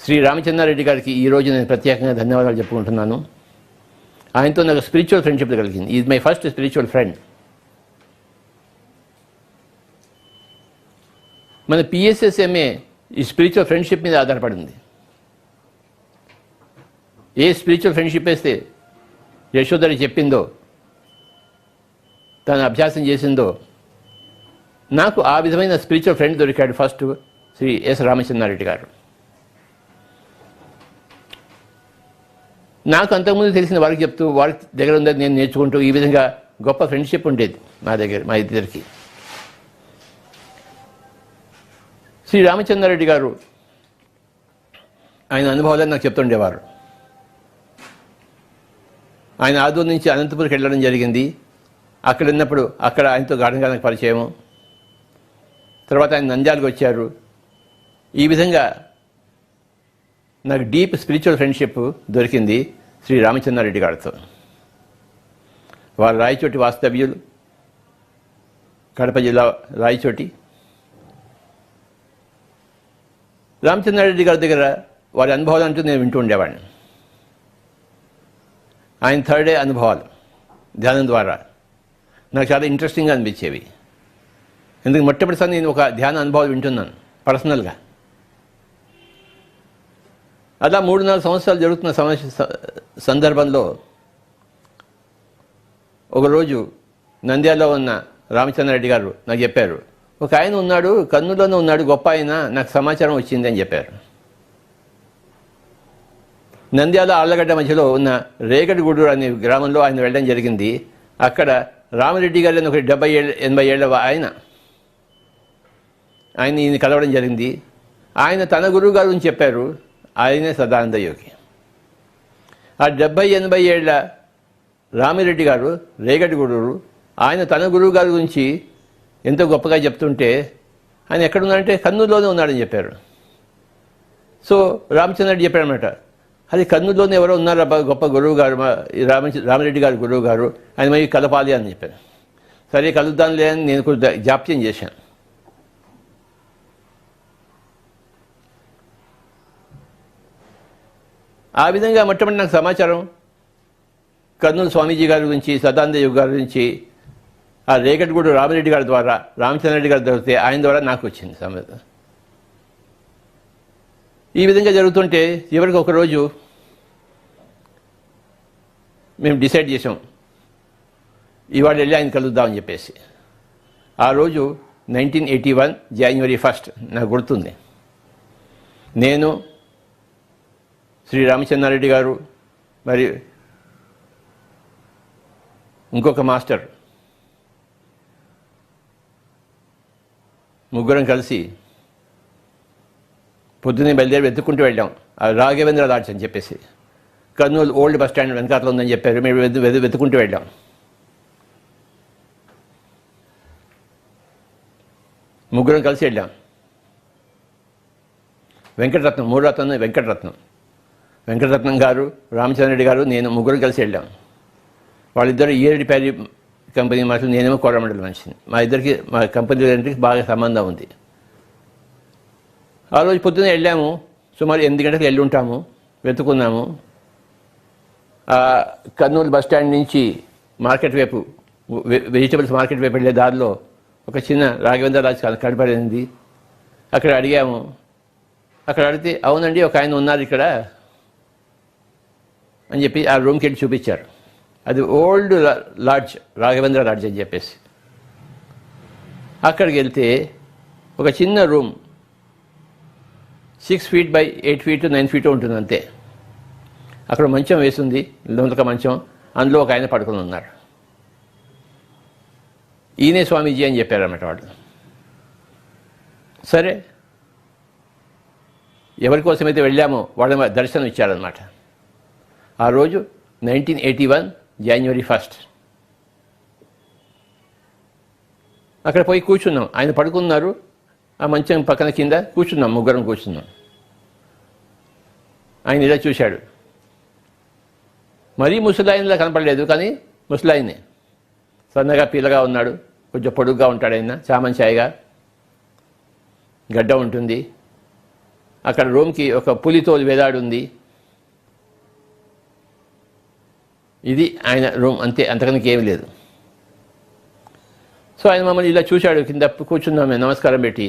శ్రీ రామచంద్రారెడ్డి గారికి ఈరోజు నేను ప్రత్యేకంగా ధన్యవాదాలు చెప్పుకుంటున్నాను. ఆయనతో నాకు స్పిరిచువల్ ఫ్రెండ్షిప్ కలిగింది. Is my first spiritual friend. మన పిఎస్ఎస్ఎంఏ ఈ స్పిరిచువల్ ఫ్రెండ్షిప్ మీద ఆధారపడింది. ఏ స్పిరిచువల్ ఫ్రెండ్షిప్ వేస్తే యశోధరి చెప్పిందో, తను అభ్యాసం చేసిందో, నాకు ఆ విధమైన స్పిరిచువల్ ఫ్రెండ్ దొరికాడు ఫస్ట్ శ్రీ ఎస్ రామచంద్రారెడ్డి గారు. నాకు అంతకుముందు తెలిసిన వారికి చెప్తూ, వారి దగ్గర ఉందని నేను నేర్చుకుంటూ, ఈ విధంగా గొప్ప ఫ్రెండ్షిప్ ఉండేది మా ఇద్దరికి. శ్రీ రామచంద్రారెడ్డి గారు ఆయన అనుభవాలను నాకు చెప్తుండేవారు. ఆయన ఆదూరు నుంచి అనంతపురికి వెళ్ళడం జరిగింది. అక్కడ ఉన్నప్పుడు అక్కడ ఆయనతో గాఢంగా నాకు పరిచయము. తర్వాత ఆయన నంద్యాలకు వచ్చారు. ఈ విధంగా నాకు డీప్ స్పిరిచువల్ ఫ్రెండ్షిప్ దొరికింది శ్రీ రామచంద్రారెడ్డి గారితో. వారు రాయచోటి వాస్తవ్యులు, కడప జిల్లా రాయచోటి. రామచంద్రారెడ్డి గారి దగ్గర వారి అనుభవాలు అంటూ నేను వింటూ ఉండేవాడిని. ఆయన థర్డ్ డే అనుభవాలు ధ్యానం ద్వారా నాకు చాలా ఇంట్రెస్టింగ్గా అనిపించేవి. ఎందుకు మొట్టమొదటిసారి నేను ఒక ధ్యాన అనుభవాలు వింటున్నాను పర్సనల్గా. అలా 3-4 సంవత్సరాలు జరుగుతున్న సందర్భంలో ఒకరోజు నంద్యాలలో ఉన్న రామచంద్రారెడ్డి గారు నాకు చెప్పారు, ఒక ఆయన ఉన్నాడు, కర్నూలులోనే ఉన్నాడు, గొప్ప ఆయన, నాకు సమాచారం వచ్చింది అని చెప్పారు. నంద్యాల ఆళ్లగడ్డ మధ్యలో ఉన్న రేగడిగూడూరు అనే గ్రామంలో ఆయన వెళ్ళడం జరిగింది. అక్కడ రామిరెడ్డి గారు అని ఒక 70-80 ఏళ్ళ ఆయన ఈయన కలవడం జరిగింది. ఆయన తన గురువు గారు అని చెప్పారు, ఆయనే సదానంద యోగి. ఆ 70-80 ఏళ్ళ రామిరెడ్డి గారు రేగడిగూడూరు, ఆయన తన గురువు గారి గురించి ఎంతో గొప్పగా చెప్తుంటే ఆయన ఎక్కడున్నాడంటే కర్నూలులోనే ఉన్నాడని చెప్పారు. సో రామచంద్రరెడ్డి చెప్పాడనమాట, అది కర్నూలులోనే ఎవరో ఉన్నారా గొప్ప గురువు గారు, రామిరెడ్డి గారి గురువు గారు, ఆయన మరి కలపాలి అని చెప్పారు. సరే కలుద్దాంలే అని నేను కూడా జాప్యం చేశాను. ఆ విధంగా మొట్టమొదటి నాకు సమాచారం కర్నూలు స్వామీజీ గారి గురించి, సదానంద యోగి గారి గురించి ఆ రేగడిగూడు రామిరెడ్డి గారి ద్వారా, రామచంద్రరెడ్డి గారి దొరికితే ఆయన ద్వారా నాకు వచ్చింది సమాచారం. ఈ విధంగా జరుగుతుంటే చివరికి ఒకరోజు మేము డిసైడ్ చేసాం, ఇవాళ వెళ్ళి ఆయన కలుద్దామని చెప్పేసి. ఆ రోజు 1981 జనవరి 1 నాకు గుర్తుంది. నేను, శ్రీ రామచంద్రారెడ్డి గారు, మరి ఇంకొక మాస్టర్, ముగ్గురం కలిసి పొద్దున్నే బయలుదేరి వెతుక్కుంటూ వెళ్ళాం. ఆ రాఘవేంద్ర లాడ్జ్ అని చెప్పేసి కర్నూలు ఓల్డ్ బస్ స్టాండ్ వెనకాతలో ఉందని చెప్పారు. మేము వెతుక్కుంటూ వెళ్ళాం. ముగ్గురం కలిసి వెళ్ళాం. వెంకటరత్నం, మూడరత్నం వెంకటరత్నం గారు, రామచంద్రరెడ్డి గారు, నేను ముగ్గురం కలిసి వెళ్ళాం. వాళ్ళిద్దరు ఈరెడ్డి ప్యారీ కంపెనీ మనుషులు, నేనేమో కోరమండలి మనిషిని. మా కంపెనీ రెండింటికి బాగా సంబంధం ఉంది. ఆ రోజు పొద్దున్నే వెళ్ళాము, సుమారు 8 గంటలకు వెళ్ళి ఉంటాము. వెతుకున్నాము. కర్నూలు బస్ స్టాండ్ నుంచి మార్కెట్ వైపు, వెజిటబుల్స్ మార్కెట్ వైపు వెళ్ళే దారిలో ఒక చిన్న రాఘవేంద్ర రాజ్ కనపడింది. అక్కడ అడిగాము. అక్కడ అడిగితే అవునండి ఒక ఆయన ఉన్నారు ఇక్కడ అని చెప్పి ఆ రూమ్కి వెళ్ళి చూపించారు. అది ఓల్డ్ లాడ్జ్, రాఘవేంద్ర లాడ్జ్ అని చెప్పేసి. అక్కడికి వెళ్తే ఒక చిన్న room, 6 feet by 8 feet 9 feet ఉంటుంది అంతే. అక్కడ మంచం వేసింది, లొంతక మంచం, అందులో ఒక ఆయన పడుకొని ఉన్నారు. ఈయనే స్వామీజీ అని చెప్పారన్నమాట వాళ్ళు. సరే, ఎవరి కోసమైతే వెళ్ళామో వాళ్ళ దర్శనం ఇచ్చారనమాట. ఆ రోజు 1981 జనవరి 1 అక్కడ పోయి కూర్చున్నాం. ఆయన పడుకున్నారు, ఆ మంచం పక్కన కింద కూర్చున్నాం, ముగ్గురం కూర్చున్నాం. ఆయన ఇలా చూశాడు. మరీ ముసలాయనలా కనపడలేదు, కానీ ముసలాయనే. సన్నగా పీలగా ఉన్నాడు, కొంచెం పొడుగ్గా ఉంటాడు ఆయన, చామంచాయిగా, గడ్డ ఉంటుంది. అక్కడ రూమ్కి ఒక పులితోలు వేలాడు ఉంది. ఇది ఆయన రూమ్ అంతే, అంతకనికి ఏమీ లేదు. సో ఆయన మమ్మల్ని ఇలా చూశాడు, కింద కూర్చున్నాం మేము నమస్కారం పెట్టి.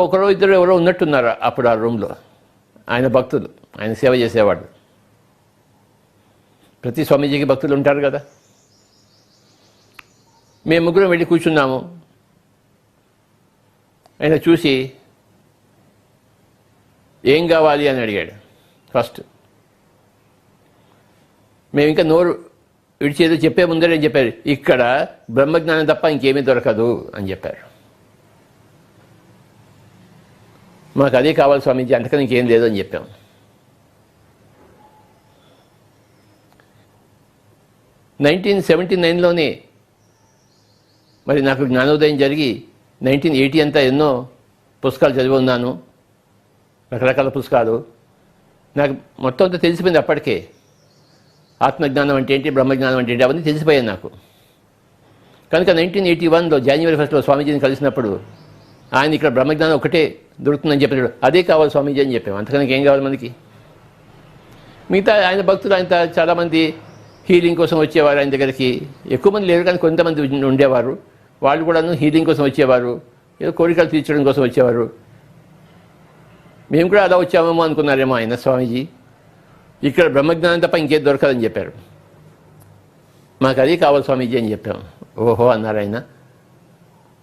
ఒకరో ఇద్దరు ఎవరో ఉన్నట్టున్నారు అప్పుడు ఆ రూమ్లో, ఆయన భక్తులు, ఆయన సేవ చేసేవాడు. ప్రతి స్వామీజీకి భక్తులు ఉంటారు కదా. మేము ముగ్గురం వెళ్ళి కూర్చున్నాము. ఆయన చూసి ఏం కావాలి అని అడిగాడు ఫస్ట్. మేము ఇంకా నోరు విడిచేదో చెప్పే ముందరే ఏం చెప్పారు, ఇక్కడ బ్రహ్మజ్ఞానం తప్ప ఇంకేమీ దొరకదు అని చెప్పారు. మాకు అదే కావాలి స్వామీజీ, అంతకని ఇంకేం లేదు అని చెప్పాము. నైన్టీన్ 1979లోనే మరి నాకు జ్ఞానోదయం జరిగి 1980 అంతా ఎన్నో పుస్తకాలు చదివి ఉన్నాను, రకరకాల పుస్తకాలు. నాకు మొత్తం అంతా తెలిసిపోయింది అప్పటికే. ఆత్మజ్ఞానం అంటే ఏంటి, బ్రహ్మజ్ఞానం అంటే ఏంటి, అవన్నీ తెలిసిపోయాయి నాకు. కనుక 1981లో జనవరి 1 స్వామీజీని కలిసినప్పుడు ఆయన ఇక్కడ బ్రహ్మజ్ఞానం ఒకటే దొరుకుతుందని చెప్పాడు. అదే కావాలి స్వామీజీ అని చెప్పాము. అంతకనికి ఏం కావాలి మనకి? మిగతా ఆయన భక్తులు, ఆయన చాలామంది హీలింగ్ కోసం వచ్చేవారు ఆయన దగ్గరికి. ఎక్కువ మంది లేరు, కానీ కొంతమంది ఉండేవారు. వాళ్ళు కూడాను హీలింగ్ కోసం వచ్చేవారు, ఏదో కోరికలు తీర్చడం కోసం వచ్చేవారు. మేము కూడా అలా వచ్చామేమో అనుకున్నారేమో ఆయన స్వామీజీ. ఇక్కడ బ్రహ్మజ్ఞానం తప్ప ఇంకేం దొరకదని చెప్పారు. మాకు అది కావాలి స్వామీజీ అని చెప్పాం. ఓహో అన్నారు ఆయన.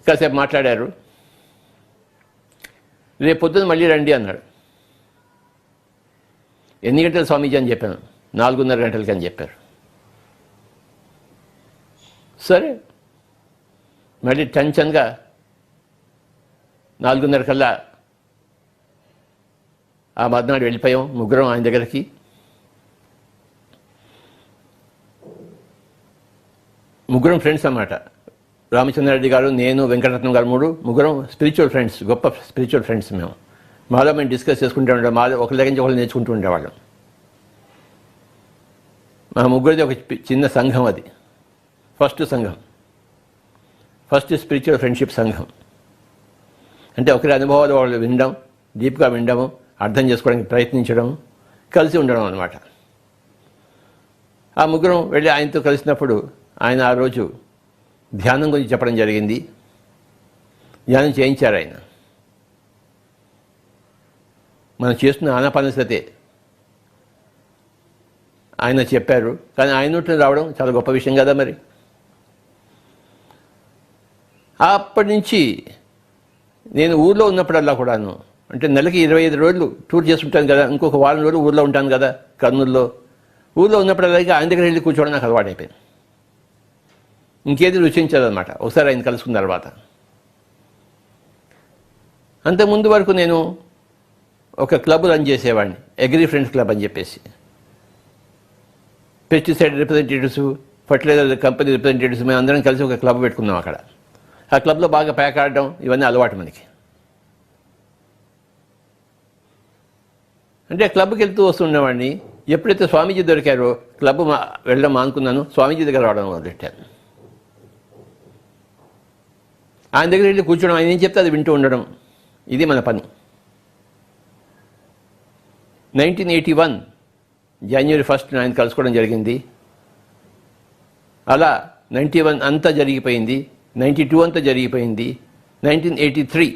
కాసేపు మాట్లాడారు. రేపు పొద్దున్న మళ్ళీ రండి అన్నాడు. ఎన్ని గంటలు స్వామీజీ అని చెప్పాను. 4:30 గంటలకి అని చెప్పారు. సరే మళ్ళీ టెన్షన్గా 4:30 కల్లా ఆ మర్నాడు వెళ్ళిపోయాం ముగ్గురం ఆయన దగ్గరికి. ముగ్గురం ఫ్రెండ్స్ అన్నమాట. రామచంద్రారెడ్డి గారు, నేను, వెంకటరత్నం గారు ముగ్గురం స్పిరిచువల్ ఫ్రెండ్స్, గొప్ప స్పిరిచువల్ ఫ్రెండ్స్. మాలో మేము డిస్కస్ చేసుకుంటూ ఉండేవాళ్ళం. మాలో ఒకరి దగ్గర నుంచి ఒకరు నేర్చుకుంటూ ఉండేవాళ్ళం. మా ముగ్గురిది ఒక చిన్న సంఘం. అది ఫస్ట్ సంఘం, ఫస్ట్ స్పిరిచువల్ ఫ్రెండ్షిప్ సంఘం. అంటే ఒకరి అనుభవాలు వాళ్ళు వినడం, డీప్గా వినడము, అర్థం చేసుకోవడానికి ప్రయత్నించడం, కలిసి ఉండడం అన్నమాట. ఆ ముగ్గురం వెళ్ళి ఆయనతో కలిసినప్పుడు ఆయన ఆ రోజు ధ్యానం గురించి చెప్పడం జరిగింది. ధ్యానం చేయించారు ఆయన. మనం చేస్తున్న ఆనాపానసతే ఆయన చెప్పారు. కానీ ఆయన నోట్లో రావడం చాలా గొప్ప విషయం కదా మరి. అప్పటి నుంచి నేను ఊళ్ళో ఉన్నప్పుడల్లా కూడాను, అంటే నెలకి 25 రోజులు టూర్ చేస్తుంటాను కదా, ఇంకొక వారం రోజులు ఊళ్ళో ఉంటాను కదా కర్నూలులో. ఊళ్ళో ఉన్నప్పుడల్లా ఆయన దగ్గర వెళ్ళి కూర్చోవడం నాకు అలవాటైపోయింది. ఇంకేది రుచించదన్నమాట ఒకసారి ఆయన కలుసుకున్న తర్వాత. అంతకుముందు వరకు నేను ఒక క్లబ్ రన్ చేసేవాడిని, అగ్రి ఫ్రెండ్స్ క్లబ్ అని చెప్పేసి. Pesticide representatives, fertilizer company representatives మేము అందరం కలిసి ఒక క్లబ్ పెట్టుకున్నాం అక్కడ. ఆ క్లబ్లో బాగా ప్యాక్ ఆడడం ఇవన్నీ అలవాటు మనకి. అంటే క్లబ్కి వెళ్తూ వస్తుండేవాడిని. ఎప్పుడైతే స్వామీజీ దొరికారో క్లబ్ వెళ్ళడం మానుకున్నాను, స్వామీజీ దగ్గర రావడం మొదలెట్టాను. ఆయన దగ్గర వెళ్ళి కూర్చోవడం, ఆయన ఏం చెప్తే అది వింటూ ఉండడం, ఇది మన పని. 1981 జనవరి 1 ఆయన కలుసుకోవడం జరిగింది. అలా 91 అంతా జరిగిపోయింది, 92 అంతా జరిగిపోయింది. 1983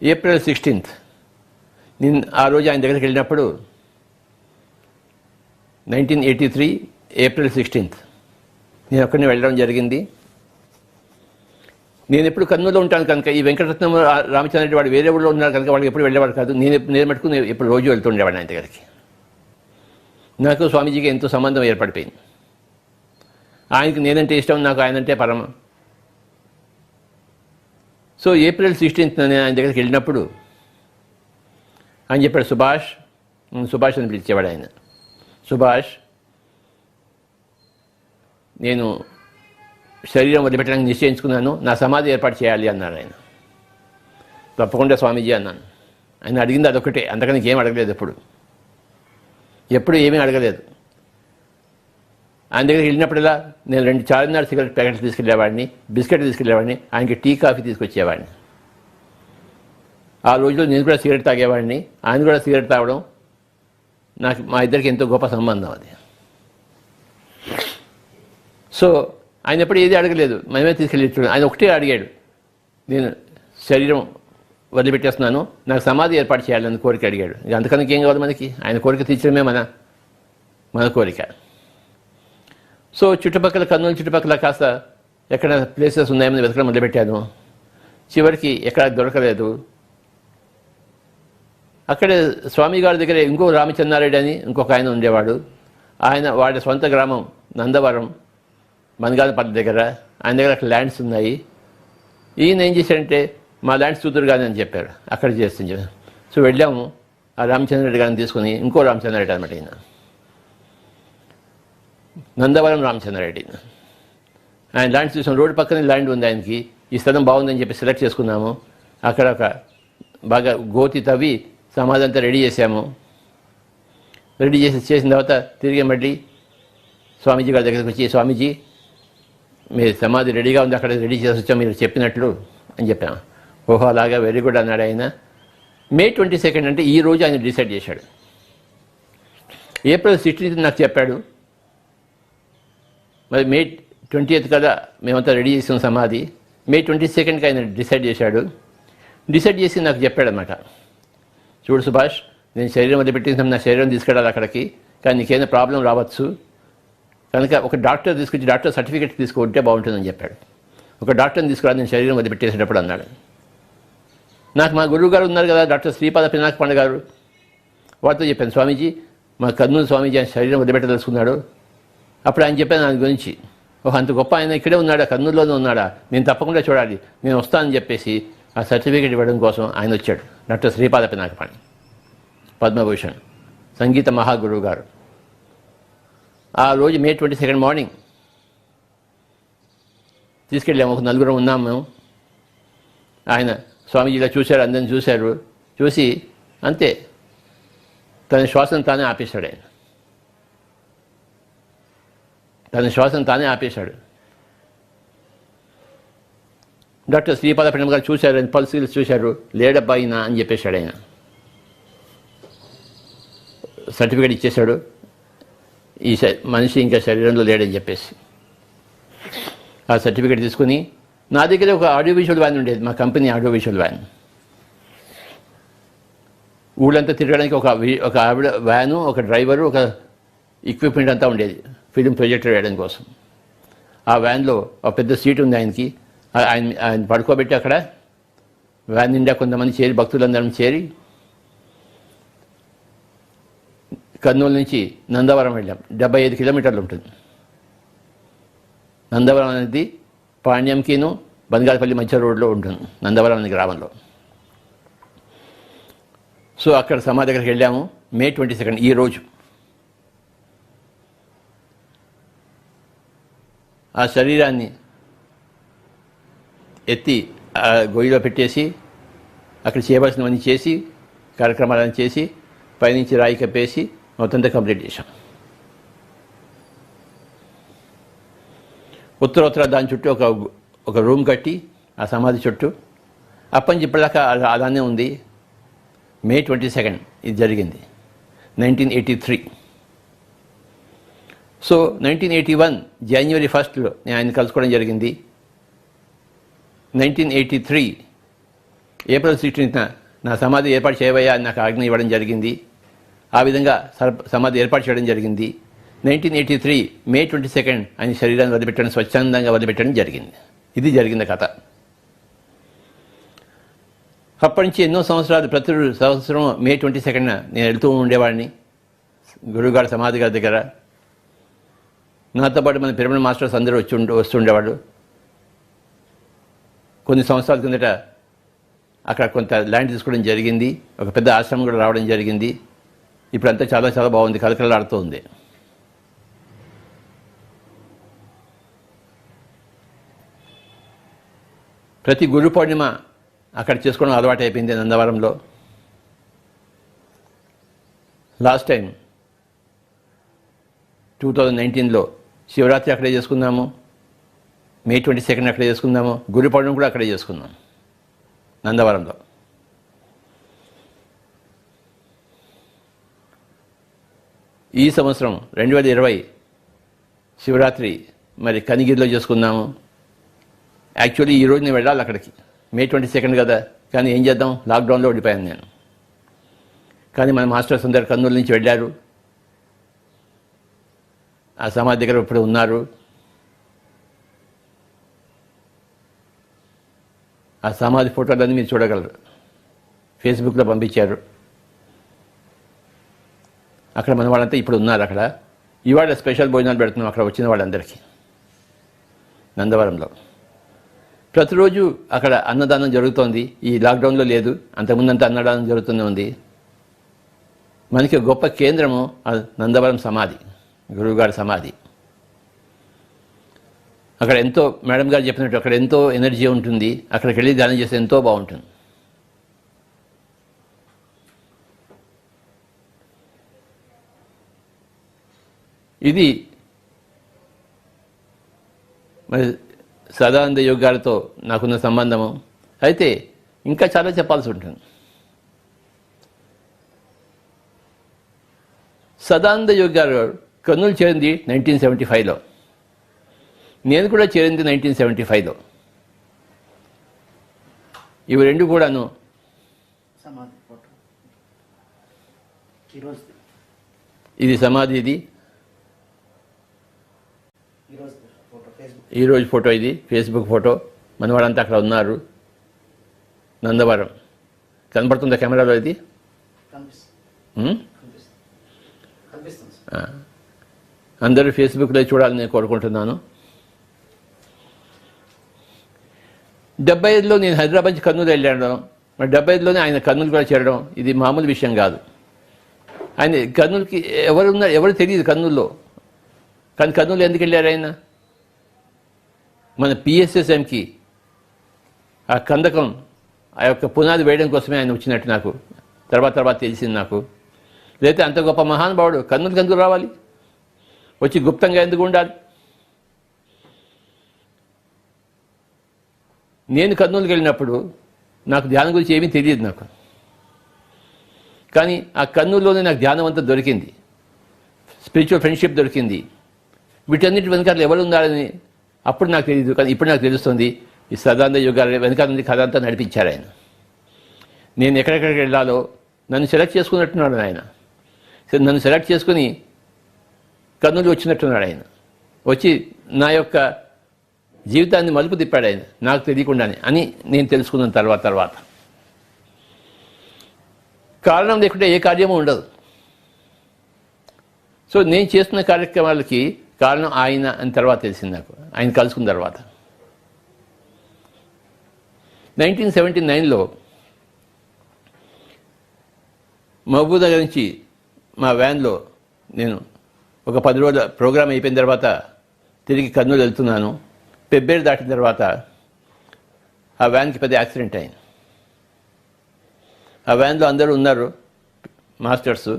ఏప్రిల్ 16 నేను ఆ రోజు ఆయన దగ్గరికి వెళ్ళినప్పుడు 1983 ఏప్రిల్ 16 నేను ఒక్కడిని వెళ్ళడం జరిగింది. నేను ఎప్పుడు కర్నూలులో ఉంటాను కనుక ఈ వెంకటరత్నం రామచంద్రరెడ్డి వాడు వేరే ఊళ్ళో ఉన్నారు కనుక వాళ్ళకి ఎప్పుడు వెళ్ళేవాడు కాదు. నేను మటుకు ఎప్పుడు రోజు వెళ్తుండేవాడిని ఆయన దగ్గరికి. నాకు స్వామీజీకి ఎంతో సంబంధం ఏర్పడిపోయింది. ఆయనకి నేనంటే ఇష్టం, నాకు ఆయనంటే పరమ. సో ఏప్రిల్ 16 నేను ఆయన దగ్గరికి వెళ్ళినప్పుడు ఆయన చెప్పాడు, సుభాష్ అని పిలిచేవాడు ఆయన. సుభాష్, నేను శరీరం వదిలిపెట్టడానికి నిశ్చయించుకున్నాను, నా సమాధి ఏర్పాటు చేయాలి అన్నారు ఆయన. తప్పకుండా స్వామీజీ అన్నాను. ఆయన అడిగింది అదొకటే, అంతకని ఏం అడగలేదు. ఎప్పుడు ఏమీ అడగలేదు. ఆయన దగ్గరికి వెళ్ళినప్పుడల్లా నేను 2 చార్మినార్ సిగరెట్ ప్యాకెట్లు తీసుకెళ్ళేవాడిని, బిస్కెట్ తీసుకెళ్ళేవాడిని, ఆయనకి టీ కాఫీ తీసుకొచ్చేవాడిని. ఆ రోజులో నేను కూడా సిగరెట్ తాగేవాడిని, ఆయన కూడా సిగరెట్ తాగడం, నాకు మా ఇద్దరికి ఎంతో గొప్ప సంబంధం అది. సో ఆయన ఎప్పుడు ఏది అడగలేదు, మేమే తీసుకెళ్ళి. ఆయన ఒకటే అడిగాడు, నేను శరీరం వదిలిపెట్టేస్తున్నాను, నాకు సమాధి ఏర్పాటు చేయాలని కోరిక అడిగాడు. ఇక అంతకన్నా ఏం కావాలి మనకి, ఆయన కోరిక తీర్చడమే మన కోరిక. సో చుట్టుపక్కల, కర్నూలు చుట్టుపక్కల కాస్త ఎక్కడ ప్లేసెస్ ఉన్నాయని వెతకడం మొదలుపెట్టాను. చివరికి ఎక్కడ దొరకలేదు. అక్కడే స్వామి గారి దగ్గర ఇంకో రామచంద్రారెడ్డి అని ఇంకొక ఆయన ఉండేవాడు. వాడి సొంత గ్రామం నందవరం, మనగానపల్లి దగ్గర. ఆయన దగ్గర అక్కడ ల్యాండ్స్ ఉన్నాయి. ఈయన ఏం చేశాడంటే, మా ల్యాండ్స్ చూదురు కానీ అని చెప్పారు, అక్కడ చేస్తుంది. సో వెళ్ళాము, ఆ రామచంద్రారెడ్డి గారిని తీసుకుని, ఇంకో రామచంద్రారెడ్డి అనమాట ఈయన, నందవరం రామచంద్రారెడ్డి. ఆయన ల్యాండ్స్ చూసాం, రోడ్డు పక్కనే ల్యాండ్ ఉంది ఆయనకి. ఈ స్థలం బాగుందని చెప్పి సెలెక్ట్ చేసుకున్నాము. అక్కడ ఒక బాగా గోతి తవ్వి సమాధి అంతా రెడీ చేసాము. రెడీ చేసిన తర్వాత తిరిగి మళ్ళీ స్వామీజీ గారి దగ్గరికి వచ్చి, స్వామీజీ మీ సమాధి రెడీగా ఉంది, అక్కడ రెడీ చేసి వచ్చాం మీరు చెప్పినట్లు అని చెప్పాము. ఓహో అలాగా, వెరీ గుడ్ అన్నాడు ఆయన. మే 22 అంటే ఈ రోజు ఆయన డిసైడ్ చేశాడు. ఏప్రిల్ 16 నాకు చెప్పాడు. మరి మే 20 కదా మేమంతా రెడీ చేసాం సమాధి. మే 22 ఆయన డిసైడ్ చేశాడు. డిసైడ్ చేసి నాకు చెప్పాడు అన్నమాట, చూడు సుభాష్, నేను శరీరం వదిలిపెట్టేసిన నా శరీరం తీసుకెళ్ళాలి అక్కడికి, కానీ నీకేమైనా ప్రాబ్లం రావచ్చు కనుక ఒక డాక్టర్ తీసుకొచ్చి డాక్టర్ సర్టిఫికేట్ తీసుకుంటే బాగుంటుందని చెప్పాడు. ఒక డాక్టర్ని తీసుకురా నేను శరీరం వదిలిపెట్టేసేటప్పుడు అన్నాడు. నాకు మా గురువు గారు ఉన్నారు కదా, డాక్టర్ శ్రీపాద పినాక పండ గారు, వారితో చెప్పాను, స్వామీజీ మా కర్నూలు స్వామీజీ ఆయన శరీరం వదిలిపెట్టదలుచుకున్నాడు. అప్పుడు ఆయన చెప్పాను దాని గురించి, అంత గొప్ప ఆయన ఇక్కడే ఉన్నాడా, కర్నూలులోనే ఉన్నాడా, నేను తప్పకుండా చూడాలి, నేను వస్తానని చెప్పేసి ఆ సర్టిఫికేట్ ఇవ్వడం కోసం ఆయన వచ్చాడు. డాక్టర్ శ్రీపాద పినాకపాణి, పద్మభూషణ్, సంగీత మహాగురువు గారు. ఆ రోజు మే 22 మార్నింగ్ తీసుకెళ్ళాము, ఒక నలుగురం ఉన్నాము మేము. ఆయన స్వామీజీలా చూశారు, అందరిని చూశారు, చూసి అంతే తన శ్వాసను తానే ఆపేశాడు. ఆయన తన శ్వాసను తానే ఆపేశాడు. డాక్టర్ శ్రీపాద ప్రణమ్ గారు చూశారు, పల్స్ చూశారు, లేడబ్బా ఆయన అని చెప్పేశాడు. ఆయన సర్టిఫికేట్ ఇచ్చేశాడు, ఈ మనిషి ఇంకా శరీరంలో లేడని చెప్పేసి. ఆ సర్టిఫికేట్ తీసుకుని నా దగ్గర ఒక ఆడియో విజువల్ వ్యాన్ ఉండేది, మా కంపెనీ ఆడియో విజువల్ వ్యాన్. ఊళ్ళంతా తిరగడానికి ఒక ఆవిడ వ్యాను, ఒక డ్రైవరు, ఒక ఎక్విప్మెంట్ అంతా ఉండేది ఫిలిం ప్రొజెక్టర్ వేయడం కోసం. ఆ వ్యాన్లో ఒక పెద్ద సీట్ ఉంది ఆయనకి, ఆయన పడుకోబెట్టి అక్కడ వ్యాన్ నిండా కొంతమంది చేరి, భక్తులందరం చేరి కర్నూలు నుంచి నందవరం వెళ్ళాం. 75 కిలోమీటర్లు ఉంటుంది. నందవరం అనేది పాణ్యంకిను బంగాళపల్లి మధ్య రోడ్లో ఉంటుంది, నందవరం అనే గ్రామంలో. సో అక్కడ సమాధి దగ్గరికి వెళ్ళాము. మే 22 ఈ రోజు. ఆ శరీరాన్ని ఎత్తి ఆ గొయ్యిలో పెట్టేసి అక్కడ చేయవలసినవన్నీ చేసి, కార్యక్రమాలను చేసి, పైనుంచి రాయి కప్పేసి మొత్తంతో కంప్లీట్ చేశాం. ఉత్తర దాని చుట్టూ ఒక రూమ్ కట్టి ఆ సమాధి చుట్టూ అప్పటి నుంచి ఇప్పటిదాకా అలానే ఉంది. మే 22 ఇది జరిగింది, 1983. సో 1981 జనవరి 1 నేను ఆయన కలుసుకోవడం జరిగింది. 1983 ఏప్రిల్ 16 నా సమాధి ఏర్పాటు చేయవయ్యా అని నాకు ఆజ్ఞ ఇవ్వడం జరిగింది. ఆ విధంగా సమాధి ఏర్పాటు చేయడం జరిగింది. 1983 మే 22 ఆయన శరీరాన్ని వదిలిపెట్టడం, స్వచ్ఛందంగా వదిలిపెట్టడం జరిగింది. ఇది జరిగింది కథ. అప్పటి నుంచి ఎన్నో సంవత్సరాలు, ప్రతి సంవత్సరం మే 22 నేను వెళ్తూ ఉండేవాడిని గురువుగారి సమాధి గారి దగ్గర. నాతో పాటు మన పిరమిడ్ మాస్టర్స్ అందరూ వస్తుండేవాళ్ళు. కొన్ని సంవత్సరాల కిందట అక్కడ కొంత ల్యాండ్ తీసుకోవడం జరిగింది, ఒక పెద్ద ఆశ్రమం కూడా రావడం జరిగింది. ఇప్పుడంతా చాలా చాలా బాగుంది, కలకలలాడుతూ ఉంది. ప్రతి గురు పౌర్ణిమ అక్కడ చేసుకోవడం అలవాటు అయిపోయింది నందవరంలో. లాస్ట్ టైం 2019లో శివరాత్రి అక్కడే చేసుకున్నాము, మే 22 అక్కడే చేసుకున్నాము, గురు పౌర్ణమి కూడా అక్కడే చేసుకున్నాం నందవరంలో. ఈ సంవత్సరం 2020 శివరాత్రి మరి కనిగిరిలో చేసుకున్నాము. యాక్చువల్లీ ఈరోజు నేను వెళ్ళాలి అక్కడికి, మే 22 కదా, కానీ ఏం చేద్దాం, లాక్డౌన్లో ఉండిపోయాను నేను. కానీ మన మాస్టర్స్ అందరు కర్నూలు నుంచి వెళ్ళారు, ఆ సమాధి దగ్గర ఇప్పుడు ఉన్నారు. ఆ సమాధి ఫోటోలన్నీ మీరు చూడగలరు, ఫేస్బుక్లో పంపించారు. అక్కడ మన వాళ్ళంతా ఇప్పుడు ఉన్నారు అక్కడ. ఇవాళ స్పెషల్ భోజనాలు పెడుతున్నాం అక్కడ వచ్చిన వాళ్ళందరికీ నందవరంలో. ప్రతిరోజు అక్కడ అన్నదానం జరుగుతోంది. ఈ లాక్డౌన్లో లేదు, అంతకుముందంతా అన్నదానం జరుగుతూనే ఉంది. మనకి గొప్ప కేంద్రము నందవరం సమాధి, గురువుగారి సమాధి. అక్కడ ఎంతో, మేడం గారు చెప్పినట్టు అక్కడ ఎంతో ఎనర్జీ ఉంటుంది. అక్కడికి వెళ్ళి ధ్యానం చేస్తే ఎంతో బాగుంటుంది. ఇది మరి సదానంద యోగి గారితో నాకున్న సంబంధము. అయితే ఇంకా చాలా చెప్పాల్సి ఉంటుంది. సదానంద యోగి గారు కర్నూలు చేరింది 1975లో, నేను కూడా చేరింది 1975లో. ఇవి రెండు కూడాను ఇది సమాధి, ఇది ఈరోజు ఫోటో, ఇది ఫేస్బుక్ ఫోటో. మన వాళ్ళంతా అక్కడ ఉన్నారు. నందవరం కనపడుతుందా కెమెరాలో? ఇది అందరూ ఫేస్బుక్లో చూడాలని నేను కోరుకుంటున్నాను. 75లో నేను హైదరాబాద్ నుంచి కర్నూలు వెళ్ళాను. మరి 75లోనే ఆయన కర్నూలు కూడా చేరడం ఇది మామూలు విషయం కాదు. ఆయన కర్నూలుకి ఎవరు తెలియదు కర్నూలులో. కానీ కర్నూలు ఎందుకు వెళ్ళారు ఆయన? మన పిఎస్ఎస్ఎంకి ఆ కందకం, ఆ యొక్క పునాది వేయడం కోసమే ఆయన వచ్చినట్టు నాకు తర్వాత తెలిసింది నాకు. లేకపోతే అంత గొప్ప మహానుభావుడు కర్నూలుకి ఎందుకు రావాలి? వచ్చి గుప్తంగా ఎందుకు ఉండాలి? నేను కర్నూలుకి వెళ్ళినప్పుడు నాకు ధ్యానం గురించి ఏమీ తెలియదు నాకు. కానీ ఆ కర్నూలులోనే నాకు ధ్యానం అంతా దొరికింది, స్పిరిచువల్ ఫ్రెండ్షిప్ దొరికింది. వీటన్నిటి వెనకాల ఎవరు ఉన్నారని అప్పుడు నాకు తెలియదు, కానీ ఇప్పుడు నాకు తెలుస్తుంది. ఈ సదానంద యుగాల వెనకాల నుండి కథ అంతా నడిపించారు ఆయన. నేను ఎక్కడెక్కడికి వెళ్ళాలో నన్ను సెలెక్ట్ చేసుకున్నట్టున్నాడు ఆయన. నన్ను సెలెక్ట్ చేసుకుని కర్నూలు వచ్చినట్టున్నాడు ఆయన. వచ్చి నా యొక్క జీవితాన్ని మలుపు తిప్పాడు ఆయన, నాకు తెలియకుండానే అని నేను తెలుసుకున్న తర్వాత. కారణం లేకుంటే ఏ కార్యమూ ఉండదు. సో నేను చేస్తున్న కార్యక్రమాలకి కారణం ఆయన అని తర్వాత తెలిసింది నాకు, ఆయన కలుసుకున్న తర్వాత. 1979లో మహబూబ్ నగర్ నుంచి మా వ్యాన్లో నేను ఒక 10 రోజుల ప్రోగ్రాం అయిపోయిన తర్వాత తిరిగి కర్నూలు వెళ్తున్నాను. పెబ్బేరు దాటిన తర్వాత ఆ వ్యాన్కి పెద్ద యాక్సిడెంట్ అయింది. ఆ వ్యాన్లో అందరూ ఉన్నారు, మాస్టర్స్,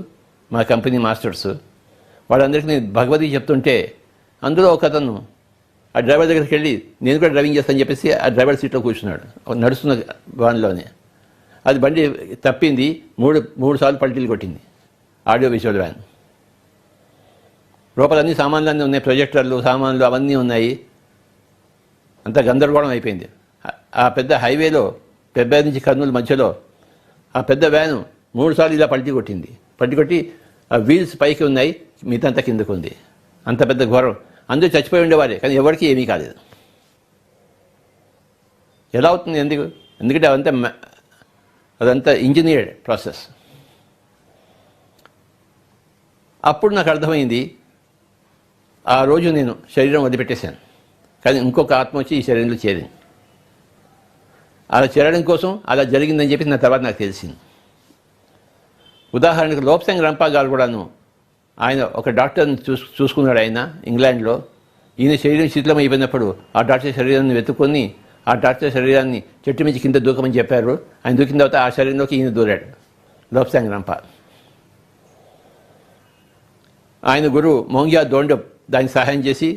మా కంపెనీ మాస్టర్స్. వాళ్ళందరికీ నేను భగవద్గీత చెప్తుంటే అందులో ఒక అతను ఆ డ్రైవర్ దగ్గరికి వెళ్ళి నేను కూడా డ్రైవింగ్ చేస్తానని చెప్పేసి ఆ డ్రైవర్ సీట్లో కూర్చున్నాడు నడుస్తున్న వ్యాన్లోనే. అది బండి తప్పింది, మూడు సార్లు పల్టీలు కొట్టింది. Audio visual van. లోపల అన్ని సామాన్లు ఉన్నాయి, ప్రొజెక్టర్లు, సామాన్లు అవన్నీ ఉన్నాయి. అంతా గందరగోళం అయిపోయింది. ఆ పెద్ద హైవేలో పెబ్బేరు నుంచి కర్నూలు మధ్యలో ఆ పెద్ద వ్యాను 3 సార్లు ఇలా పల్టీ కొట్టి ఆ వీల్స్ పైకి ఉన్నాయి, మిగతా అంతా కిందకు ఉంది. అంత పెద్ద ఘోరం. అందరూ చచ్చిపోయి ఉండేవారే, కానీ ఎవరికి ఏమీ కాలేదు. ఎలా అవుతుంది? ఎందుకంటే అదంతా ఇంజనీర్డ్ ప్రాసెస్. అప్పుడు నాకు అర్థమైంది, ఆ రోజు నేను శరీరం వదిలిపెట్టేశాను, కానీ ఇంకొక ఆత్మ వచ్చి ఈ శరీరంలో చేరింది. అలా చేరడం కోసం అలా జరిగిందని చెప్పి నా తర్వాత నాకు తెలిసింది. ఉదాహరణకు లోప్సంగ్ రంపా గారు కూడాను, ఆయన ఒక డాక్టర్ని చూసుకున్నాడు ఆయన ఇంగ్లాండ్లో. ఈయన శరీరం శిథిలం అయిపోయినప్పుడు ఆ డాక్టర్ శరీరాన్ని వెతుక్కొని ఆ డాక్టర్ శరీరాన్ని చెట్టు మించి కింద దూకమని చెప్పారు. ఆయన దూకిన తర్వాత ఆ శరీరంలోకి ఈయన దూరాడు, లోప్సంగ్ రంపా. ఆయన గురువు మోంగ్యా దోండప్ దానికి సహాయం చేసి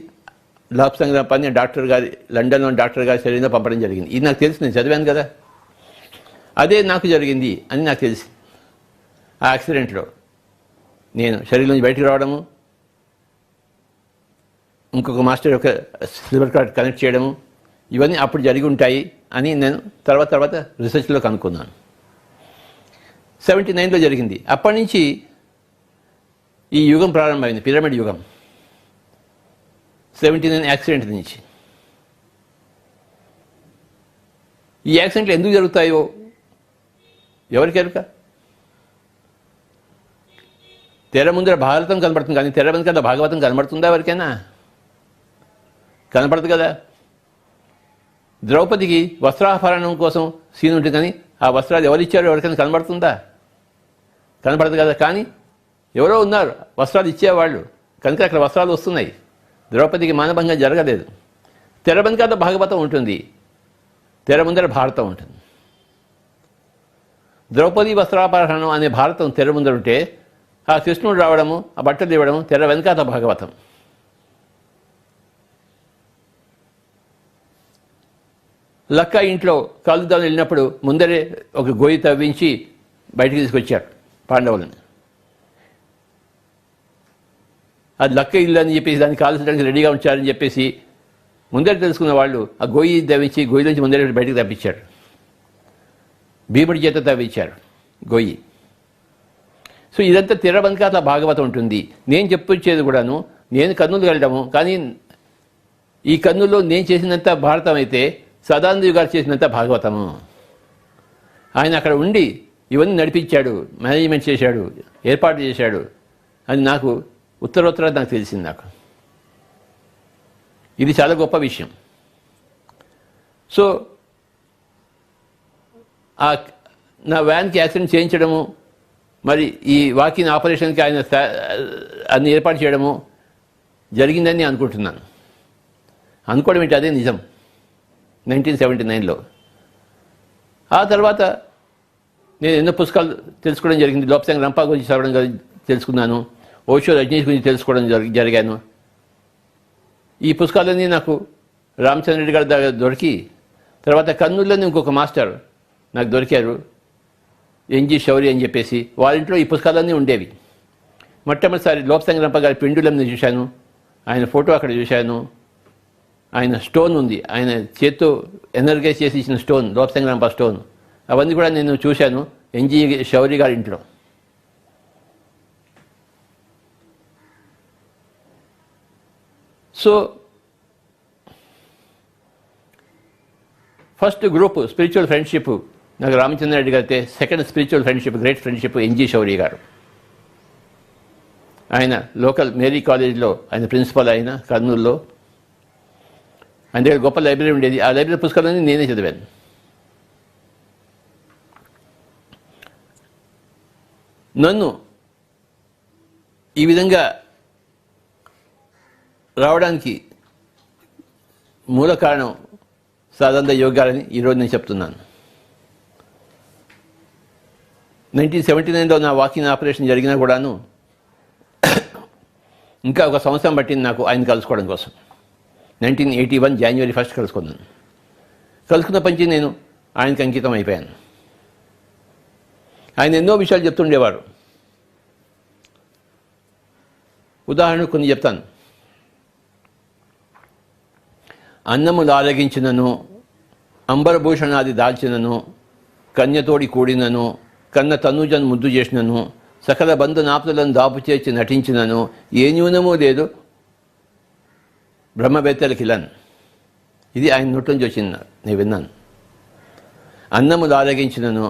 లోప్సంగ్ రంపాని డాక్టర్ గారి, లండన్లో డాక్టర్ గారి శరీరంలో పంపడం జరిగింది. ఇది నాకు తెలుసు, నేను చదివాను కదా. అదే నాకు జరిగింది అని నాకు తెలిసి ఆ యాక్సిడెంట్లో నేను శరీరం నుంచి బయటికి రావడము, ఇంకొక మాస్టర్ యొక్క సిల్వర్ కార్డ్ కనెక్ట్ చేయడము, ఇవన్నీ అప్పుడు జరిగి ఉంటాయి అని నేను తర్వాత రీసెర్చ్లో కనుక్కున్నాను. 79లో జరిగింది. అప్పటి నుంచి ఈ యుగం ప్రారంభమైంది, పిరమిడ్ యుగం. 79 యాక్సిడెంట్ నుంచి. ఈ యాక్సిడెంట్లు ఎందుకు జరుగుతాయో ఎవరికి ఎరుక? తెర ముందర భారతం కనబడుతుంది, కానీ తెర వెనుక భాగవతం కనబడుతుందా ఎవరికైనా? కనపడదు కదా. ద్రౌపదికి వస్త్రాభరణం కోసం సీన్ ఉంటుంది, కానీ ఆ వస్త్రాలు ఎవరిచ్చారో ఎవరికైనా కనబడుతుందా? కనపడదు కదా. కానీ ఎవరో ఉన్నారు వస్త్రాలు ఇచ్చేవాళ్ళు, కనుక అక్కడ వస్త్రాలు వస్తున్నాయి. ద్రౌపదికి మానభంగం జరగలేదు. తెర వెనుక భాగవతం ఉంటుంది, తెర ముందర భారతం ఉంటుంది. ద్రౌపది వస్త్రాపహరణం అనే భారతం తెర ముందర ఉంటే, ఆ కృష్ణుడు రావడము, ఆ బట్టలు ఇవ్వడము తెర వెనకాత భాగవతం. లక్క ఇంట్లో కాలుదాం వెళ్ళినప్పుడు ముందరే ఒక గొయ్యి తవ్వించి బయటికి తీసుకొచ్చారు పాండవులను. అది లక్క ఇల్లు అని చెప్పేసి దాన్ని కాల్చడానికి రెడీగా ఉంచారని చెప్పేసి ముందర తెలుసుకున్న వాళ్ళు ఆ గొయ్యి తవ్వించి గొయ్యి నుంచి ముందరే బయటికి తప్పించారు. భీముడి చేత తవ్వించారు గొయ్యి. సో ఇదంతా తిరబంకా అట్లా భాగవతం ఉంటుంది. నేను చెప్పొచ్చేది కూడాను, నేను కర్నూలు వెళ్ళడము, కానీ ఈ కర్నూలులో నేను చేసినంత భారతం అయితే సదానంద గారు చేసినంత భాగవతము. ఆయన అక్కడ ఉండి ఇవన్నీ నడిపించాడు, మేనేజ్మెంట్ చేశాడు, ఏర్పాటు చేశాడు అని నాకు ఉత్తరోత్తర నాకు తెలిసింది. నాకు ఇది చాలా గొప్ప విషయం. సో నా వ్యాన్కి యాక్సిడెంట్ చేయించడము, మరి ఈ వాకింగ్ ఆపరేషన్కి ఆయన అన్ని ఏర్పాటు చేయడము జరిగిందని అనుకుంటున్నాను. అనుకోవడం ఏంటి, అదే నిజం. 1979లో ఆ తర్వాత నేను ఎన్నో పుస్తకాలు తెలుసుకోవడం జరిగింది. లోప్సాంగ్ రంపా గురించి చదవడం తెలుసుకున్నాను, ఓషో రజనీష్ గురించి తెలుసుకోవడం జరిగాను. ఈ పుస్తకాలన్నీ నాకు రామచంద్ర రెడ్డి గారి దగ్గర దొరికి, తర్వాత కర్నూలులోనే ఇంకొక మాస్టర్ నాకు దొరికారు, ఎన్జి శౌరి అని చెప్పేసి. వాళ్ళ ఇంట్లో ఈ పుస్తకాలన్నీ ఉండేవి. మొట్టమొదటిసారి లోప్సాంగ్ రంపా గారి పెండులంని చూశాను, ఆయన ఫోటో అక్కడ చూశాను. ఆయన స్టోన్ ఉంది, ఆయన చేత్తో ఎనర్గైజ్ చేసి ఇచ్చిన స్టోన్, లోప్సాంగ్ రంపా స్టోన్, అవన్నీ కూడా నేను చూశాను ఎన్జి శౌరి గారి ఇంట్లో. So first group spiritual friendship నాకు రామచంద్ర రెడ్డి గారితే, second spiritual friendship, great friendship N G Shouri గారు. ఆయన లోకల్ మేరీ కాలేజ్లో ఆయన ప్రిన్సిపల్, ఆయన కర్నూలులో. ఆయన దగ్గర గొప్ప లైబ్రరీ ఉండేది. ఆ లైబ్రరీ పుస్తకాలన్నీ నేనే చదివాను. నన్ను ఈ విధంగా రావడానికి మూల కారణం సదానంద యోగి గారని ఈరోజు నేను చెప్తున్నాను. 1979లో నా వాకింగ్ ఆపరేషన్ జరిగినా కూడాను ఇంకా ఒక సంవత్సరం పట్టింది నాకు ఆయన కలుసుకోవడం కోసం. 1981 జనవరి 1 కలుసుకున్నాను. కలుసుకున్నప్పటి నుంచి నేను ఆయనకి అంకితం అయిపోయాను. ఆయన ఎన్నో విషయాలు చెప్తుండేవారు. ఉదాహరణకు కొన్ని చెప్తాను. అన్నము లాలగించినను, అంబరభూషణాది దాల్చినను, కన్యతోడి కూడినను, కన్న తనుజను ముద్దు చేసినను, సకల బంధు నాప్తులను దాపు చేర్చి నటించినను, ఏ న్యూనమూ లేదు బ్రహ్మబెత్తలకిలన్. ఇది ఆయన నోటి నుంచి వచ్చింది, నేను విన్నాను. అన్నము లాలగించినను,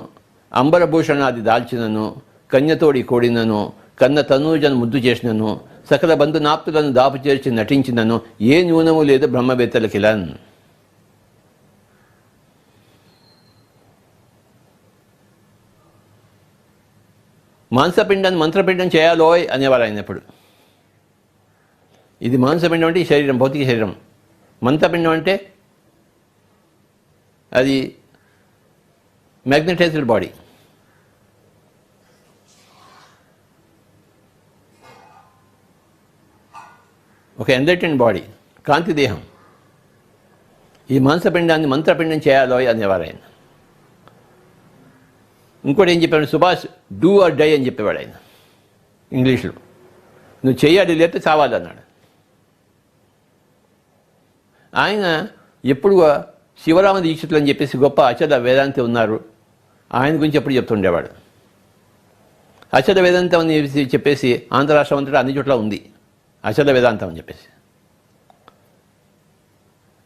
అంబరభూషణాది దాల్చినను, కన్యతోడి కూడినను, కన్న తనూజను ముద్దు చేసినను, సకల బంధు నాప్తులను దాపు చేర్చి నటించినను, ఏ న్యూనము లేదు బ్రహ్మబెత్తలకిలన్. మాంసపిండాన్ని మంత్రపిండం చేయాలోయ్ అనేవారు ఆయన ఎప్పుడు. ఇది మాంసపిండం అంటే ఈ శరీరం, భౌతిక శరీరం. మంత్రపిండం అంటే అది మ్యాగ్నటైజ్డ్ బాడీ. ఒక ఎన్లైటెండ్ బాడీ, కాంతి దేహం. ఈ మాంసపిండాన్ని మంత్రపిండం చేయాలోయ్ అనేవారు ఆయన. ఇంకోటి ఏం చెప్పాడు, సుభాష్ డూ ఆర్ డై అని చెప్పేవాడు ఆయన ఇంగ్లీష్లో. నువ్వు చేయాలి లేకపోతే చావాలి అన్నాడు. ఆయన ఎప్పుడు శివరామ దీక్షితులు అని చెప్పేసి గొప్ప అచల వేదాంతి ఉన్నారు, ఆయన గురించి ఎప్పుడు చెప్తుండేవాడు. అచల వేదాంతం అని చెప్పేసి ఆంధ్ర రాష్ట్రం అంతటా అన్ని చోట్ల ఉంది అచల వేదాంతం అని చెప్పేసి.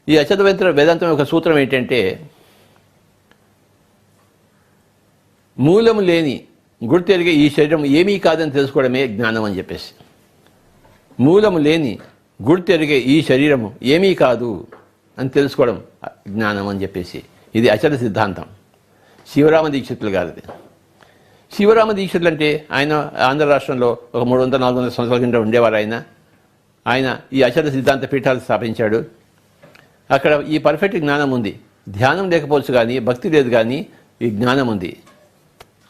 ఈ అచల వేదాంతం యొక్క సూత్రం ఏంటంటే, మూలము లేని గుర్తెరిగే ఈ శరీరం ఏమీ కాదని తెలుసుకోవడమే జ్ఞానం అని చెప్పేసి. మూలము లేని గుర్తెరిగే ఈ శరీరము ఏమీ కాదు అని తెలుసుకోవడం జ్ఞానం అని చెప్పేసి. ఇది అచల సిద్ధాంతం శివరామ దీక్షితులు గారిది. శివరామ దీక్షితులు అంటే ఆయన ఆంధ్ర రాష్ట్రంలో ఒక 300-400 సంవత్సరాల కింద ఉండేవారు. ఆయన ఈ అచల సిద్ధాంత పీఠాలు స్థాపించాడు. అక్కడ ఈ పర్ఫెక్ట్ జ్ఞానం ఉంది. ధ్యానం లేకపోవచ్చు కానీ, భక్తి లేదు కానీ ఈ జ్ఞానం ఉంది.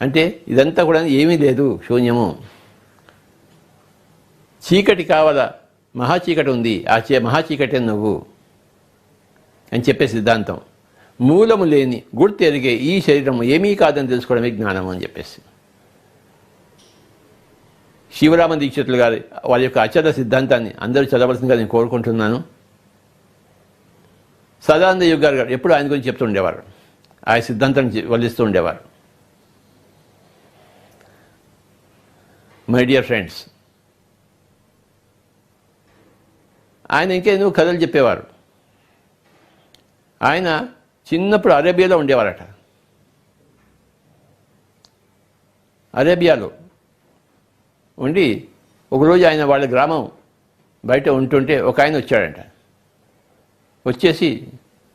అంటే ఇదంతా కూడా ఏమీ లేదు, శూన్యము. చీకటి కావాల, మహాచీకటి ఉంది, ఆ మహాచీకటే నువ్వు అని చెప్పే సిద్ధాంతం. మూలము లేని గుర్తెరిగే ఈ శరీరం ఏమీ కాదని తెలుసుకోవడమే జ్ఞానం అని చెప్పేసి. శివరామ దీక్షితులు గారి వాళ్ళ యొక్క అచల సిద్ధాంతాన్ని అందరూ చదవలసిందిగా నేను కోరుకుంటున్నాను. సదానంద యోగి గారు ఎప్పుడు ఆయన గురించి చెప్తుండేవారు, ఆయన సిద్ధాంతాన్ని వల్లిస్తూ ఉండేవారు. My dear friends. ఆయన ఇంకెన్నో కథలు చెప్పేవారు. ఆయన చిన్నప్పుడు అరేబియాలో ఉండేవారట. అరేబియాలో ఉండి ఒకరోజు ఆయన వాళ్ళ గ్రామం బయట ఉంటుంటే ఒక ఆయన వచ్చాడంట. వచ్చేసి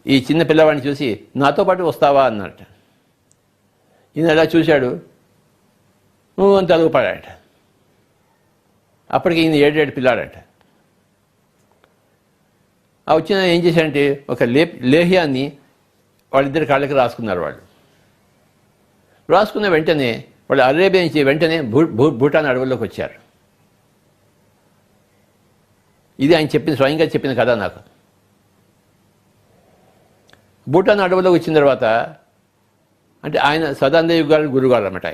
ఈ చిన్న పిల్లవాడిని చూసి నాతో పాటు వస్తావా అన్నారట. ఈయన అలా చూశాడు, నువ్వు అంత అలుగుపడాడట. అప్పటికి ఈయన 7 పిల్లాడట. ఆ వచ్చిన ఏం చేశాడంటే ఒక లేహ్యాన్ని వాళ్ళిద్దరి కాళ్ళకి రాసుకున్నారు. వాళ్ళు రాసుకున్న వెంటనే వాళ్ళు అరేబియా నుంచి వెంటనే భూటాన్ అడవుల్లోకి వచ్చారు. ఇది ఆయన స్వయంగా చెప్పిన కథ నాకు. భూటాన్ అడవుల్లోకి వచ్చిన తర్వాత అంటే ఆయన సదానంద గారు గురుగారు అన్నమాట.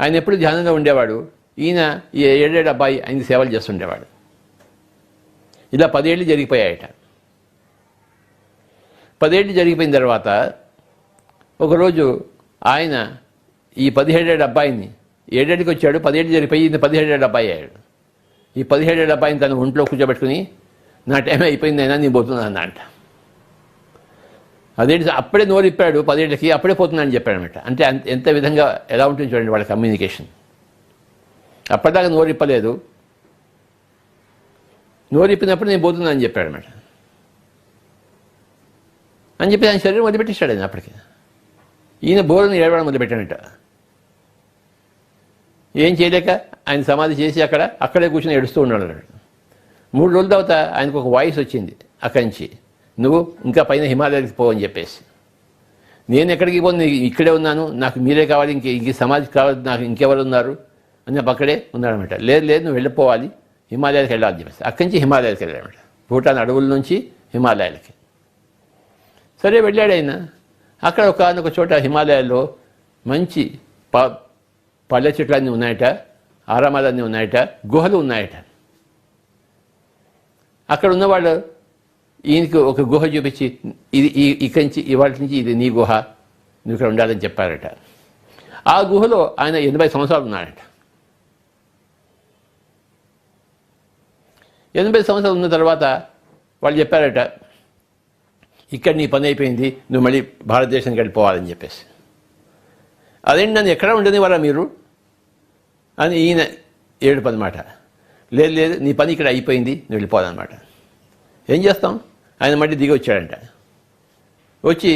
ఆయన ఎప్పుడు ధ్యానంలో ఉండేవాడు. ఈయన ఈ 7 అబ్బాయి ఆయనకి సేవలు చేస్తుండేవాడు. ఇలా 10 ఏళ్ళు జరిగిపోయాయట. 10 ఏళ్ళు జరిగిపోయిన తర్వాత ఒకరోజు ఆయన ఈ 17 అబ్బాయిని 7 వచ్చాడు. 10 ఏళ్ళు జరిగిపోయి ఈయన 17 అబ్బాయి అయ్యాడు. ఈ 17 అబ్బాయిని తన ఒంట్లో కూర్చోబెట్టుకుని నా టైం అయిపోయింది అయినా నేను పోతున్నాను అంట. అదేంటి అప్పుడే నోరిప్పాడు 10 ఏళ్ళకి, అప్పుడే పోతున్నానని చెప్పాడనమాట. అంటే ఎంత విధంగా ఎలా ఉంటుంది చూడండి వాళ్ళ కమ్యూనికేషన్. అప్పటిదాకా నోరిప్పలేదు, నోరిప్పినప్పుడు నేను పోతున్నానని చెప్పాడనమాట. అని చెప్పి ఆయన శరీరం మొదలుపెట్టేశాడు. ఆయన అప్పటికి ఈయన బోరుని ఏడవడం మొదలుపెట్టాడట. ఏం చేయలేక ఆయన సమాధి చేసి అక్కడే కూర్చొని ఏడుస్తూ ఉన్నాడు. 3 రోజుల తర్వాత ఆయనకు ఒక వాయిస్ వచ్చింది అక్కడి నుంచి, నువ్వు ఇంకా పైన హిమాలయానికి పోవని చెప్పేసి. నేను ఎక్కడికి పోను, ఇక్కడే ఉన్నాను, నాకు మీరే కావాలి, ఇంక సమాధి కావాలి, నాకు ఇంకెవరు ఉన్నారు అని అక్కడే ఉన్నాడనమాట. లేదు నువ్వు వెళ్ళిపోవాలి, హిమాలయాలకు వెళ్ళాలని చెప్పేసి అక్కడి నుంచి హిమాలయాలకు వెళ్ళాడనమాట. భూటాన్ అడవుల నుంచి హిమాలయాలకి. సరే వెళ్ళాడు ఆయన. అక్కడ ఒక చోట హిమాలయాల్లో మంచి పళ్ళ చెట్లన్నీ ఉన్నాయట, ఆరామాలన్నీ ఉన్నాయట, గుహలు ఉన్నాయట. అక్కడ ఉన్నవాళ్ళు ఈయనకి ఒక గుహ చూపించి, ఇది ఇక్కడి నుంచి ఇవాళ నుంచి ఇది నీ గుహ, నువ్వు ఇక్కడ ఉండాలని చెప్పారట. ఆ గుహలో ఆయన 80 సంవత్సరాలు ఉన్నాడట. 80 సంవత్సరాలు ఉన్న తర్వాత వాళ్ళు చెప్పారట, ఇక్కడ నీ పని అయిపోయింది, నువ్వు మళ్ళీ భారతదేశానికి వెళ్ళిపోవాలని చెప్పేసి. అదేంటి నన్ను ఎక్కడ ఉండనివారా మీరు అని ఈయన ఏడుపన్నమాట. లేదు నీ పని ఇక్కడ అయిపోయింది, నువ్వు వెళ్ళిపోవాలన్నమాట. ఏం చేస్తాం, ఆయన మళ్ళీ దిగి వచ్చాడంట. వచ్చి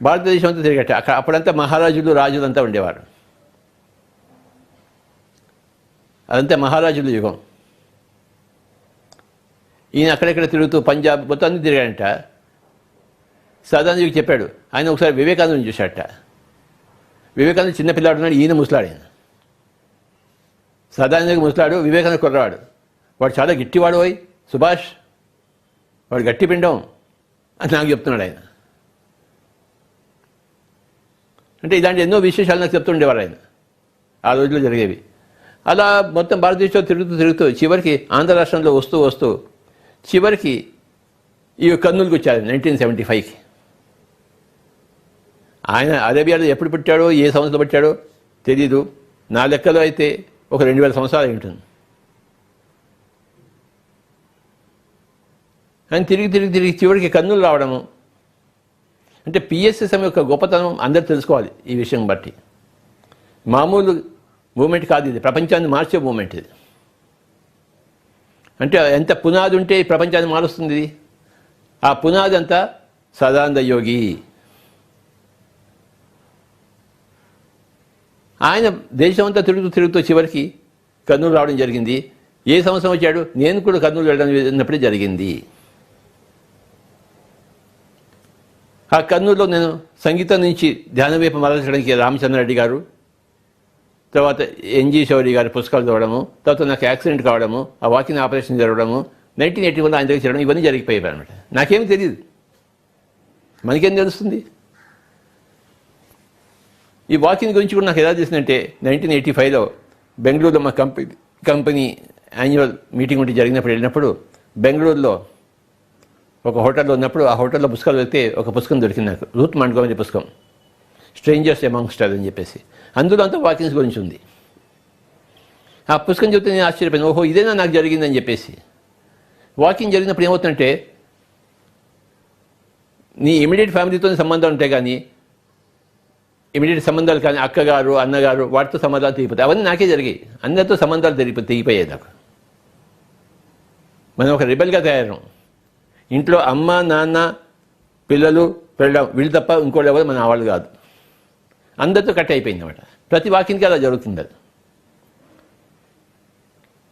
భారతదేశం అంతా తిరిగట. అప్పుడంతా మహారాజులు రాజులంతా ఉండేవారు. అదంతా మహారాజుల యుగం. ఈయన అక్కడెక్కడ తిరుగుతూ పంజాబ్ మొత్తం అన్ని తిరిగాడంట. సదానందకి చెప్పాడు. ఆయన ఒకసారి వివేకానందని చూశాడట. వివేకానంద చిన్న పిల్లాడు ఉన్నాడు, ఈయన ముసలాడు. ఆయన సదానందకి ముసలాడు, వివేకానంద కుర్రవాడు. వాడు చాలా గట్టివాడు, పోయి సుభాష్ వాడు గట్టి పిండం అని నాకు చెప్తున్నాడు ఆయన. అంటే ఇలాంటి ఎన్నో విశేషాలు నాకు చెప్తుండేవారు ఆయన, ఆ రోజుల్లో జరిగేవి. అలా మొత్తం భారతదేశంలో తిరుగుతూ చివరికి ఆంధ్ర రాష్ట్రంలో వస్తూ చివరికి ఈ కర్నూలుకి వచ్చారు 1975కి. ఆయన అరేబియాలో ఎప్పుడు పుట్టాడో, ఏ సంవత్సరంలో పుట్టాడో తెలీదు. నా లెక్కలో అయితే ఒక 2000 సంవత్సరాలు అయి ఉంటుంది. ఆయన తిరిగి చివరికి కర్నూలు రావడము అంటే పిఎస్ఎస్ఎం యొక్క గొప్పతనం అందరూ తెలుసుకోవాలి. ఈ విషయం బట్టి మామూలు మూమెంట్ కాదు ఇది, ప్రపంచాన్ని మార్చే మూమెంట్ ఇది. అంటే ఎంత పునాది ఉంటే ఈ ప్రపంచాన్ని మారుస్తుంది. ఆ పునాది అంతా సదానంద యోగి. ఆయన దేశం అంతా తిరుగుతూ చివరికి కర్నూలు రావడం జరిగింది. ఏ సంవత్సరం వచ్చాడు, నేను కూడా కర్నూలు వెళ్ళినప్పుడే జరిగింది. ఆ కర్నూలులో నేను సంగీతం నుంచి ధ్యానం వైపు మరల్చడానికి రామచంద్రారెడ్డి గారు, తర్వాత ఎన్జి శౌరి గారి పుస్తకాలు చదవడము, తర్వాత నాకు యాక్సిడెంట్ కావడము, ఆ వాకింగ్ ఆపరేషన్ జరగడము, 1981 ఆయన దగ్గర చేయడం, ఇవన్నీ జరిగిపోయాయి అనమాట. నాకేమీ తెలియదు, మనకేం తెలుస్తుంది. ఈ వాకింగ్ గురించి కూడా నాకు ఎలా తెలిసిందంటే 1985లో బెంగళూరులో మా కంపెనీ యాన్యువల్ మీటింగ్ ఉంటే జరిగినప్పుడు వెళ్ళినప్పుడు బెంగళూరులో ఒక హోటల్లో ఉన్నప్పుడు ఆ హోటల్లో పుస్తకాలు వెళ్తే ఒక పుస్తకం దొరికింది నాకు, రూత్ మాంట్గోమరీ పుస్తకం, స్ట్రేంజర్స్ అమాంగ్స్ట్ అస్ అని చెప్పేసి. అందులో అంతా వాకింగ్స్ గురించి ఉంది. ఆ పుస్తకం చెప్తే నేను ఆశ్చర్యపోయాను, ఓహో ఇదేనా నాకు జరిగిందని చెప్పేసి. వాకింగ్ జరిగినప్పుడు ఏమవుతుందంటే నీ ఇమీడియట్ ఫ్యామిలీతో సంబంధాలు ఉంటాయి, కానీ ఇమీడియట్ సంబంధాలు కానీ అక్కగారు అన్నగారు వాటితో సంబంధాలు తెగిపోతాయి. అవన్నీ నాకే జరిగాయి. అందరితో సంబంధాలు తెగిపోయాయి నాకు. మనం ఒక రిబెల్గా తయారం. ఇంట్లో అమ్మ నాన్న పిల్లలు పెళ్ళం వీళ్ళు తప్ప ఇంకోళ్ళు ఎవరు మన వాళ్ళు కాదు. అందరితో కట్ అయిపోయింది అనమాట. ప్రతి వాకింగ్కి అలా జరుగుతుంది. అది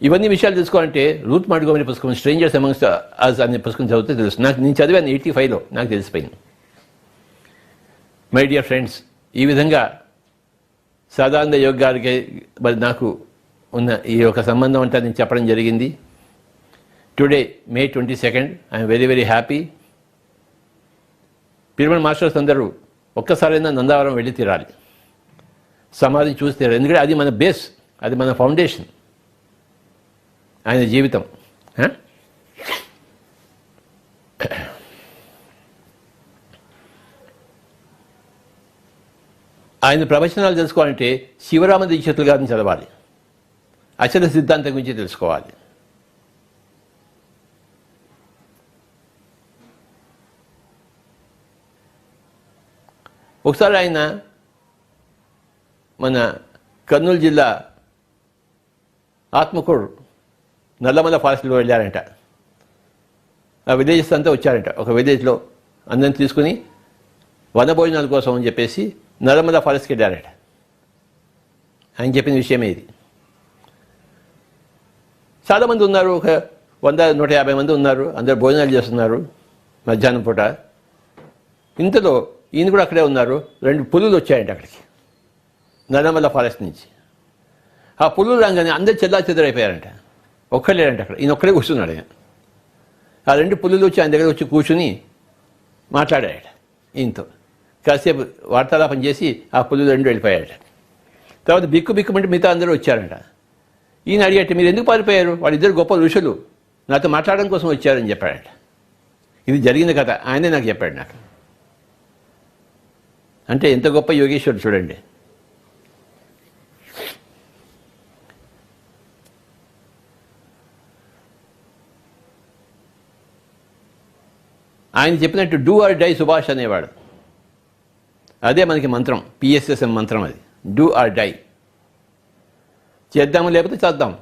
ఇవన్నీ విషయాలు తెలుసుకోవాలంటే రూత్ మాంట్గోమరీ పుస్తకం స్ట్రేంజర్స్ అమంగ్స్ట్ అస్ అనే పుస్తకం చదివితే తెలుసు. నేను చదివాను 85లో, నాకు తెలిసిపోయింది. మై డియర్ ఫ్రెండ్స్, ఈ విధంగా సదానంద యోగ్ గారికి మరి నాకు ఉన్న ఈ యొక్క సంబంధం అంటే నేను చెప్పడం జరిగింది. Today May 22 I'm very very happy. Pyramid masters అందరూ ఒక్కసారైనా నందావరం వెళ్ళి తీరాలి, సమాధి చూసి తీరాలి. ఎందుకంటే అది మన బేస్, అది మన ఫౌండేషన్, ఆయన జీవితం. ఆయన ప్రవచనాలు తెలుసుకోవాలంటే శివరామ దీక్షితులు గారిని చదవాలి, అచల సిద్ధాంతం గురించి తెలుసుకోవాలి. ఒకసారి ఆయన మన కర్నూలు జిల్లా ఆత్మకూరు నల్లమల ఫారెస్ట్లో వెళ్ళారంట. ఆ విలేజెస్ అంతా వచ్చారంట. ఒక విలేజ్లో అందరిని తీసుకుని వనభోజనాల కోసం అని చెప్పేసి నల్లమల ఫారెస్ట్కి వెళ్ళారట. ఆయన చెప్పిన విషయమే ఇది. చాలామంది ఉన్నారు, ఒక 100-150 మంది ఉన్నారు. అందరు భోజనాలు చేస్తున్నారు మధ్యాహ్నం పూట. ఇంతలో ఈయన కూడా అక్కడే ఉన్నారు. 2 పులులు వచ్చాయంట అక్కడికి, నల్లమల ఫారెస్ట్ నుంచి. ఆ పులులు రాగానే అందరు చెల్లాచెదరైపోయారంట. ఒక్కలేరంట అక్కడ, ఈయన ఒక్కడే కూర్చున్నాడు. ఆయన ఆ 2 పులులు వచ్చి ఆయన దగ్గర వచ్చి కూర్చుని మాట్లాడాడు ఈయనతో. కాసేపు వార్తాలాపం చేసి ఆ పులులు 2 వెళ్ళిపోయాడు. తర్వాత బిక్కుమంటే మిగతా అందరూ వచ్చారంట. ఈయన అడిగట్టు, మీరు ఎందుకు పారిపోయారు? వాళ్ళిద్దరు గొప్ప ఋషులు, నాతో మాట్లాడడం కోసం వచ్చారని చెప్పాడట. ఇది జరిగిన కథ, ఆయనే నాకు చెప్పాడు. నాకు అంటే ఎంత గొప్ప యోగేశ్వరుడు చూడండి. ఆయన చెప్పినట్టు డూ ఆర్ డై సుభాష్ అనేవాడు. అదే మనకి మంత్రం, పిఎస్ఎస్ఎం మంత్రం. అది డూ ఆర్ డై. చేద్దాము లేకపోతే చేద్దాం,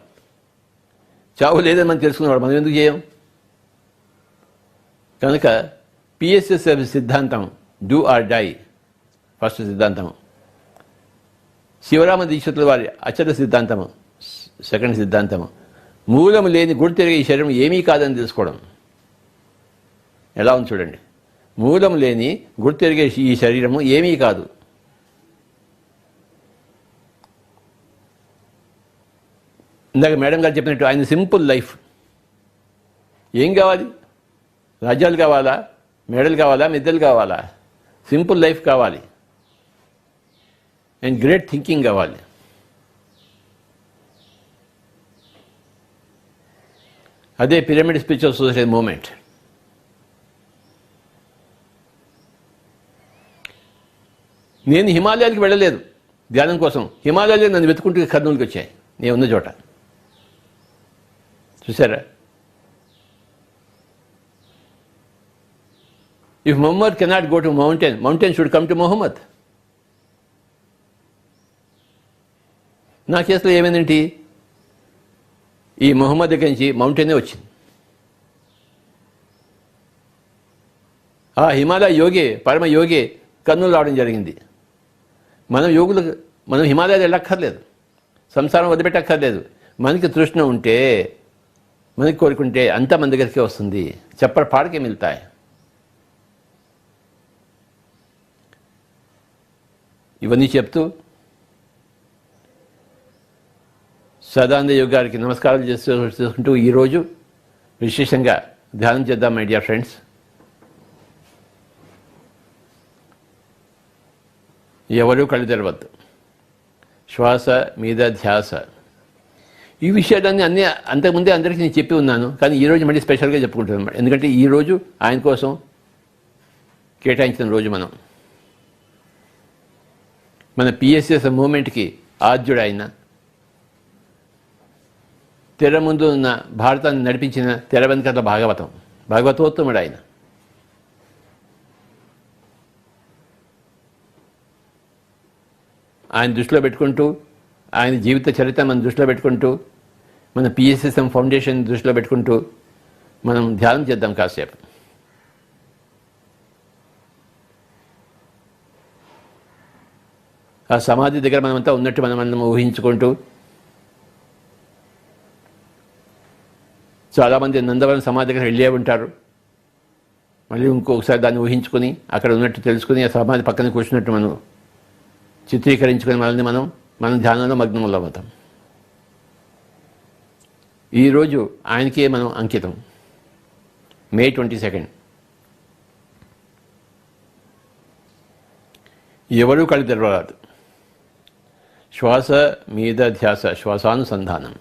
చావు లేదని మనం తెలుసుకునేవాడు. మనం ఎందుకు చేయం? కనుక పిఎస్ఎస్ఎం సిద్ధాంతం డూ ఆర్ డై ఫస్ట్ సిద్ధాంతము. శివరామ దీక్షితుల వారి అచల సిద్ధాంతము సెకండ్ సిద్ధాంతము. మూలము లేని గుడి తిరిగే ఈ శరీరం ఏమీ కాదని తెలుసుకోవడం. ఎలా ఉంది చూడండి. మూలము లేని గుడి తిరిగే ఈ శరీరము ఏమీ కాదు. ఇందాక మేడం గారు చెప్పినట్టు ఆయన సింపుల్ లైఫ్. ఏం కావాలి? రాజ్యాలు కావాలా? మెడల్ కావాలా? మిద్దెలు కావాలా? సింపుల్ లైఫ్ కావాలి అండ్ గ్రేట్ థింకింగ్ కావాలి. అదే పిరమిడ్ స్పిరిచువల్ సొసైటీ మూమెంట్. నేను హిమాలయాలకు వెళ్ళలేదు ధ్యానం కోసం. హిమాలయాలు నన్ను వెతుకుంటూ కర్నూలుకి వచ్చాయి నేను ఉన్న చోట. చూసారా? If Mohammed cannot go to mountain, mountain should come to Mohammed. నా కేసులో ఏమైందేంటి? ఈ మొహమ్మద్ దగ్గర నుంచి మౌంటైనే వచ్చింది. ఆ హిమాలయ యోగి, పరమ యోగి కర్నూలు రావడం జరిగింది. మనం యోగులు, మనం హిమాలయాలు వెళ్ళక్కర్లేదు, సంసారం వదిలిపెట్టక్కర్లేదు. మనకి తృష్ణ ఉంటే, మనకి కోరుకుంటే అంతా మన దగ్గరికి వస్తుంది. చెప్పర పాడకే మిల్తాయి. ఇవన్నీ చెప్తూ సదానంద యోగి గారికి నమస్కారాలు చేసుకుంటూ ఈరోజు విశేషంగా ధ్యానం చేద్దాం మై డియర్ ఫ్రెండ్స్. ఎవరూ కళ్ళు తెరవద్దు, శ్వాస మీద ధ్యాస. ఈ విషయాలన్నీ అంతకుముందే అందరికీ నేను చెప్పి ఉన్నాను, కానీ ఈరోజు మళ్ళీ స్పెషల్గా చెప్పుకుంటున్నాను. ఎందుకంటే ఈరోజు ఆయన కోసం కేటాయించిన రోజు. మన పిఎస్ఎస్ మూమెంట్కి ఆద్యుడు ఆయన. తెర ముందు ఉన్న భారతాన్ని నడిపించిన తెర వెనుకల భాగవతోత్తముడు ఆయన. ఆయన దృష్టిలో పెట్టుకుంటూ, ఆయన జీవిత చరిత్ర మనం దృష్టిలో పెట్టుకుంటూ, మన పిఎస్ఎస్ఎం ఫౌండేషన్ దృష్టిలో పెట్టుకుంటూ మనం ధ్యానం చేద్దాం కాసేపు. ఆ సమాధి దగ్గర మనమంతా ఉన్నట్టు మనం ఊహించుకుంటూ, చాలామంది నందవరం సమాధి దగ్గర వెళ్ళే ఉంటారు. మళ్ళీ ఇంకొకసారి దాన్ని ఊహించుకొని అక్కడ ఉన్నట్టు తెలుసుకుని ఆ సమాధి పక్కన కూర్చున్నట్టు మనం చిత్రీకరించుకొని మన ధ్యానంలో మగ్నములు అవుతాం. ఈరోజు ఆయనకే మనం అంకితం. మే 22. ఎవరూ కళ్ళు తెరవరాదు. శ్వాస మీద ధ్యాస, శ్వాసానుసంధానం.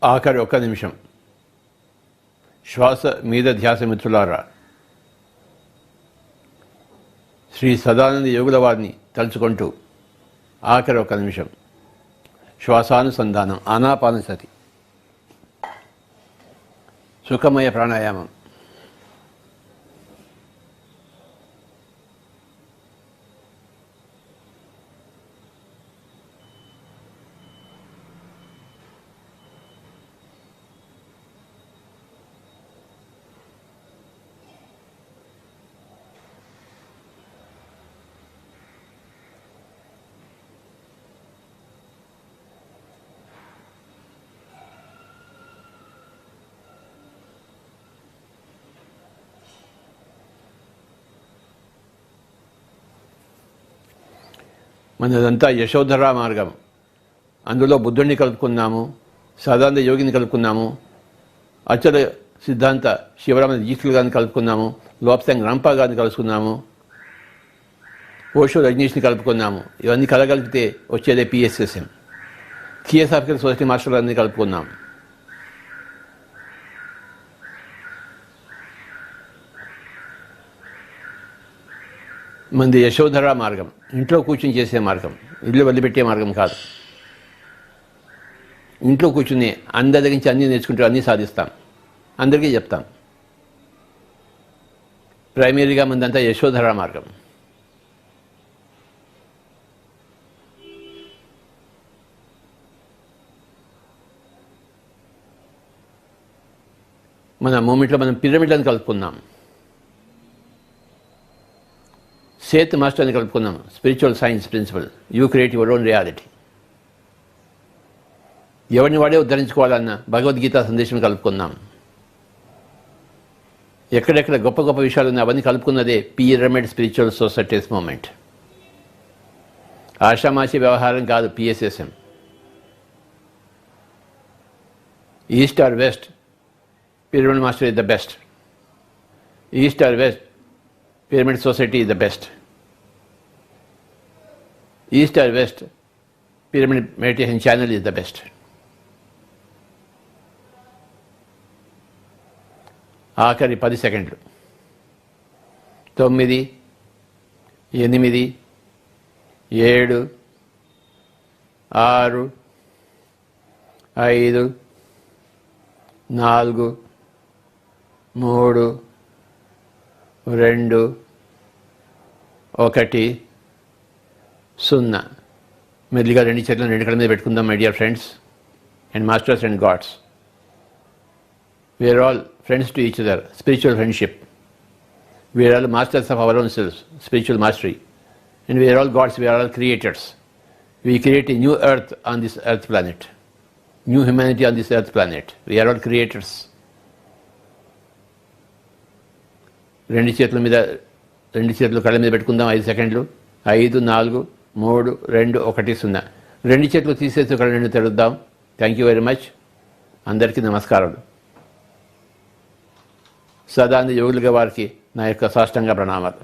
ఆఖరి ఒక్క నిమిషం శ్వాస మీద ధ్యాస మిత్రులారా. శ్రీ సదానంద యోగుల వారిని తలుచుకుంటూ ఆఖరి ఒక్క నిమిషం శ్వాసానుసంధానం, ఆనాపానసతి, సుఖమయ ప్రాణాయామం. మనదంతా యశోధరా మార్గం. అందులో బుద్ధుడిని కలుపుకున్నాము, సదానంద యోగిని కలుపుకున్నాము, అచల సిద్ధాంత శివరామ జీసులు గారిని కలుపుకున్నాము, లోప్సాంగ్ రంపా గారిని కలుసుకున్నాము, ఓషో రజనీష్ని కలుపుకున్నాము. ఇవన్నీ కలగలిపితే వచ్చేదే పిఎస్ఎస్ఎం. థియోసాఫికల్ సొసైటీ మాస్టర్ గారిని కలుపుకున్నాము. మంది యశోధరా మార్గం, ఇంట్లో కూర్చుని చేసే మార్గం, ఇల్లు వదిలిపెట్టే మార్గం కాదు. ఇంట్లో కూర్చుని అందరి దగ్గర నుంచి అన్నీ నేర్చుకుంటూ అన్నీ సాధిస్తాం, అందరికీ చెప్తాం. ప్రైమరీగా మందంతా యశోధరా మార్గం. మన మూమెంట్లో మనం పిరమిడ్లను కలుపుకున్నాం, సేత్ మాస్టర్ని కలుపుకున్నాం, spiritual science principle, you create your own reality. ఎవరిని వాడే ఉద్ధరించుకోవాలన్న భగవద్గీత సందేశం కలుపుకున్నాం. ఎక్కడెక్కడ గొప్ప గొప్ప విషయాలు ఉన్నాయి అవన్నీ కలుపుకున్నదే పిరమిడ్ స్పిరిచువల్ సొసైటీస్ మూమెంట్. ఆషామాషి వ్యవహారం కాదు PSSM. East or west, pyramid master is the best. East or west, Pyramid Society is the best. East or West, Pyramid Meditation Channel is the best. ఆఖరి 10 సెకండ్లు. 9, 8, 7, 6, 5, 4, 3, 2, 1, 0. మెల్లిగా 2 చేతులను 2 కళ్ళ మీద పెట్టుకుందాం. My dear friends and masters and gods, we are all friends to each other, spiritual friendship. We are all masters of our own selves, spiritual mastery. And we are all gods, we are all creators. We create a new earth on this earth planet, new humanity on this earth planet. We are all creators. 2 చేతులు కళ్ళ మీద పెట్టుకుందాం. 5 సెకండ్లు. 5, 4, 3, 2, 1, 0. 2 చేతులు తీసేసి కళ్ళ నుండి తెరుద్దాం. Thank you very much. అందరికీ నమస్కారాలు. సదానంద యోగులుగా వారికి నా యొక్క సాష్టాంగ ప్రణామాలు.